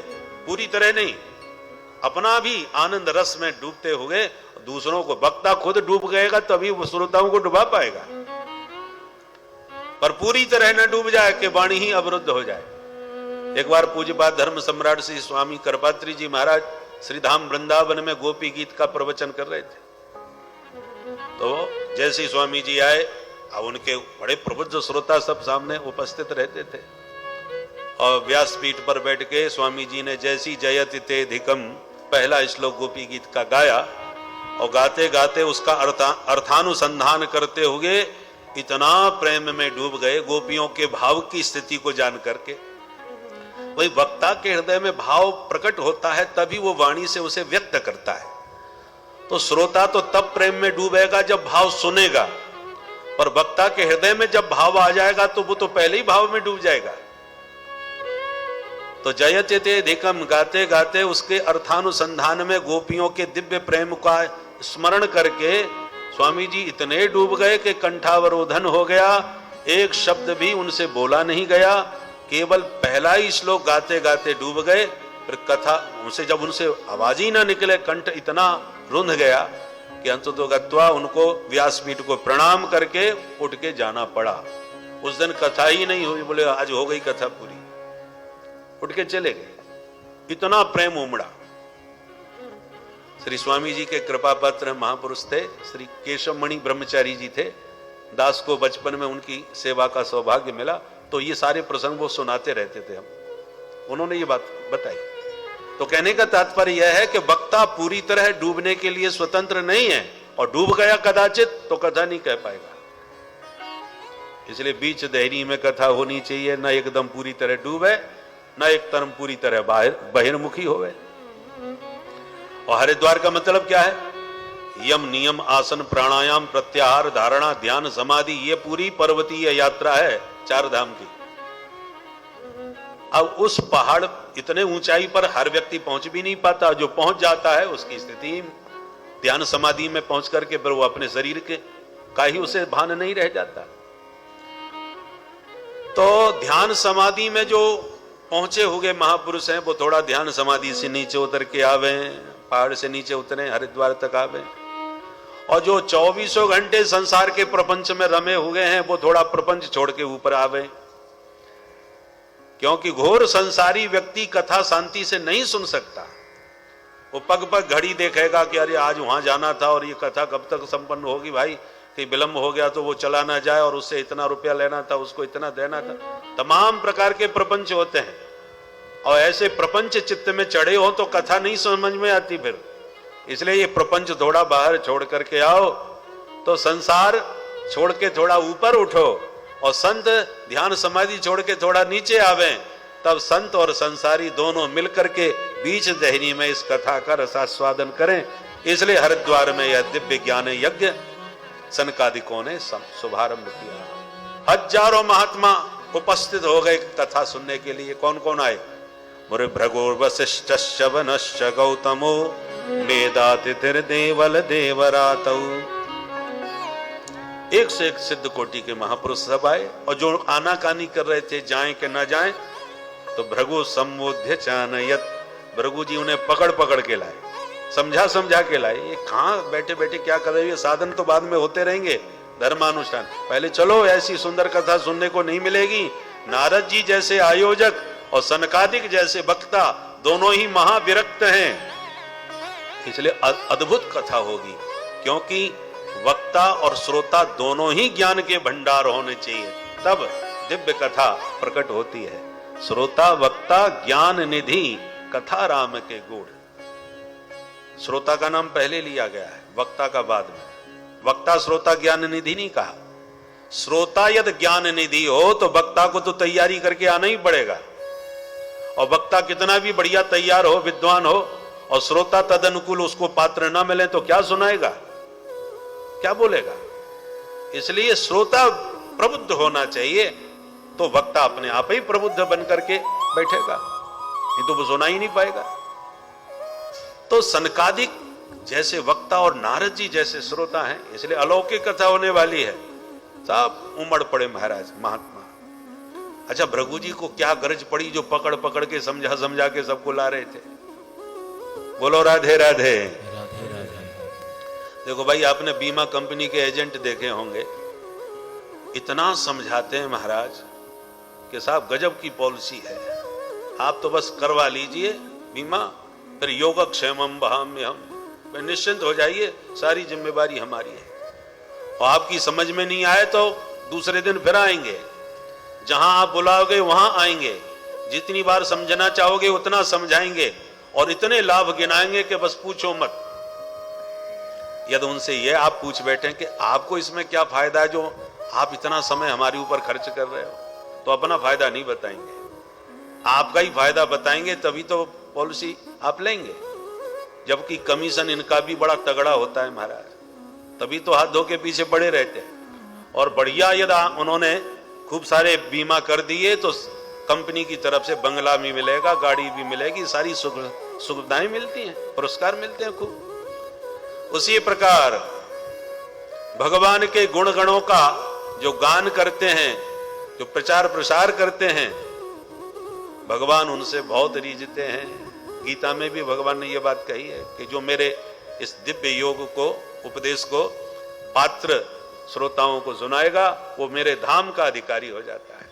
पूरी तरह नहीं, अपना भी आनंद रस में डूबते हुए दूसरों को, वक्ता खुद डूब गएगा तभी वो श्रोताओं को डुबा पाएगा, पर पूरी तरह न डूब जाए कि वाणी ही अवरुद्ध हो जाए। एक बार पूज्यपाद धर्म सम्राट श्री स्वामी करपात्री जी महाराज श्रीधाम वृंदावन में गोपी गीत का प्रवचन कर रहे थे। तो जैसे ही स्वामी जी आए, अब उनके बड़े प्रबुद्ध श्रोता सब सामने उपस्थित रहते थे, और व्यासपीठ पर बैठ के स्वामी जी ने जैसी जयति ते धिकम पहला श्लोक गोपी गीत का गाया, और गाते गाते उसका अर्थानुसंधान करते हुए इतना प्रेम में डूब गए, गोपियों के भाव की स्थिति को जान करके। वही वक्ता के हृदय में भाव प्रकट होता है तभी वो वाणी से उसे व्यक्त करता है। तो श्रोता तो तब प्रेम में डूबेगा जब भाव सुनेगा, पर वक्ता के हृदय में जब भाव आ जाएगा तो वो तो पहले ही भाव में डूब जाएगा। तो जयते ते धिकम गाते गाते उसके अर्थानुसंधान में गोपियों के दिव्य प्रेम का स्मरण करके स्वामी जी इतने डूब गए कि कंठावरोधन हो गया, एक शब्द भी उनसे बोला नहीं गया, केवल पहला ही श्लोक गाते गाते डूब गए। फिर कथा उनसे जब उनसे आवाज ही ना निकले, कंठ इतना रुंध गया कि अंततः गत्वा उनको व्यासपीठ को प्रणाम करके उठ के जाना पड़ा। उस दिन कथा ही नहीं हुई, बोले आज हो गई कथा पूरी, उठ के चले गए, इतना प्रेम उमड़ा। श्री स्वामी जी के कृपा पात्र महापुरुष थे, श्री केशव मणि ब्रह्मचारी जी थे। दास को बचपन में उनकी सेवा का सौभाग्य मिला, तो ये सारे प्रसंग वो सुनाते रहते थे हम, उन्होंने ये बात बताई। तो कहने का तात्पर्य यह है कि वक्ता पूरी तरह डूबने के लिए स्वतंत्र नहीं है, और डूब गया कदाचित तो कथा नहीं कह पाएगा। इसलिए बीच दहरी में कथा होनी चाहिए, न एकदम पूरी तरह डूबे, न एक तरफ पूरी तरह बहिर्मुखी होवे। और हरिद्वार का मतलब क्या है? यम नियम आसन प्राणायाम प्रत्याहार धारणा ध्यान समाधि, ये पूरी पर्वतीय यात्रा है चार धाम की। अब उस पहाड़ इतने ऊंचाई पर हर व्यक्ति पहुंच भी नहीं पाता, जो पहुंच जाता है उसकी स्थिति ध्यान समाधि में पहुंच करके फिर वो अपने शरीर के का ही उसे भान नहीं रह जाता। तो ध्यान समाधि में जो पहुंचे हुए महापुरुष हैं वो थोड़ा ध्यान समाधि से नीचे उतर के आवे, पहाड़ से नीचे उतरे, हरिद्वार तक आवे। और जो 24 घंटे संसार के प्रपंच में रमे हुए हैं वो थोड़ा प्रपंच छोड़ के ऊपर आवे, क्योंकि घोर संसारी व्यक्ति कथा शांति से नहीं सुन सकता। वो पग पग घड़ी देखेगा कि अरे आज वहां जाना था और ये कथा कब तक संपन्न होगी, भाई कि विलंब हो गया तो वो चला ना जाए, और उससे इतना रुपया लेना था, उसको इतना देना था। तमाम प्रकार के प्रपंच होते हैं, और ऐसे प्रपंच चित्त में चढ़े हो तो कथा नहीं समझ में आती फिर। इसलिए ये प्रपंच थोड़ा बाहर छोड़ करके आओ, तो संसार छोड़ के थोड़ा ऊपर उठो, और संत ध्यान समाधि छोड़ के थोड़ा नीचे आवे, तब संत और संसारी दोनों मिलकर के बीच दहरी में इस कथा का रसास्वादन करें। इसलिए हरिद्वार में यह दिव्य ज्ञान यज्ञ सनकादिकों ने शुभारंभ किया। हजारों महात्मा उपस्थित हो गए कथा सुनने के लिए। कौन कौन आए? मुरे भृगुर वशिष्ठ शवनश्च गौतमो वेदातिथिर्देवल देवरातौ। एक से एक सिद्ध कोटि के महापुरुष सब आए, और जो आनाकानी कर रहे थे जाएं कि न जाएं, तो भृगु सम्बोध्य चानयत, भृगु जी उन्हें पकड़ पकड़ के लाए, समझा समझा के लाए। ये कहाँ बैठे बैठे क्या कर रहे हो, साधन तो बाद में होते रहेंगे, धर्मानुष्ठान, पहले चलो, ऐसी सुंदर कथा सुनने को नहीं मिलेगी। नारद जी जैसे आयोजक और सनकादिक जैसे वक्ता दोनों ही महाविरक्त हैं, इसलिए अद्भुत कथा होगी, क्योंकि वक्ता और श्रोता दोनों ही ज्ञान के भंडार होने चाहिए, तब दिव्य कथा प्रकट होती है। श्रोता वक्ता ज्ञान निधि कथा राम के गुण। श्रोता का नाम पहले लिया गया है, वक्ता का बाद में। वक्ता श्रोता ज्ञान निधि नहीं कहा। श्रोता यदि ज्ञान निधि हो तो वक्ता को तो तैयारी करके आना ही पड़ेगा, और वक्ता कितना भी बढ़िया तैयार हो, विद्वान हो, और श्रोता तदनुकूल उसको पात्र ना मिले तो क्या सुनाएगा, क्या बोलेगा। इसलिए श्रोता प्रबुद्ध होना चाहिए, तो वक्ता अपने आप ही प्रबुद्ध बन करके बैठेगा, नहीं तो वो सुना ही नहीं पाएगा। तो सनकादिक जैसे वक्ता और नारद जी जैसे श्रोता हैं, इसलिए अलौकिक कथा होने वाली है। सब उमड़ पड़े महाराज महात्मा। अच्छा, भृगु जी को क्या गरज पड़ी जो पकड़ पकड़ के समझा समझा के सबको ला रहे थे। बोलो राधे राधे। राधे राधे। देखो भाई, आपने बीमा कंपनी के एजेंट देखे होंगे, इतना समझाते हैं महाराज कि साहब गजब की पॉलिसी है, आप तो बस करवा लीजिए बीमा, फिर योगक्षेमम वहाम्यहम, फिर निश्चिंत हो जाइए, सारी जिम्मेवारी हमारी है। और आपकी समझ में नहीं आए तो दूसरे दिन फिर आएंगे, जहां आप बुलाओगे वहां आएंगे, जितनी बार समझना चाहोगे उतना समझाएंगे, और इतने लाभ गिनाएंगे कि बस पूछो मत। यदि उनसे ये आप पूछ बैठे कि आपको इसमें क्या फायदा है जो आप इतना समय हमारे ऊपर खर्च कर रहे हो, तो अपना फायदा नहीं बताएंगे, आपका ही फायदा बताएंगे, तभी तो पॉलिसी आप लेंगे। जबकि कमीशन इनका भी बड़ा तगड़ा होता है महाराज, तभी तो हाथ धो के पीछे पड़े रहते हैं। और बढ़िया यदि उन्होंने खूब सारे बीमा कर दिए तो कंपनी की तरफ से बंगला भी मिलेगा, गाड़ी भी मिलेगी, सारी सुविधाएं मिलती हैं, पुरस्कार मिलते हैं खूब। उसी प्रकार भगवान के गुण गणों का जो गान करते हैं, जो प्रचार प्रसार करते हैं, भगवान उनसे बहुत रीझते हैं। गीता में भी भगवान ने यह बात कही है कि जो मेरे इस दिव्य योग को, उपदेश को पात्र श्रोताओं को सुनाएगा, वो मेरे धाम का अधिकारी हो जाता है।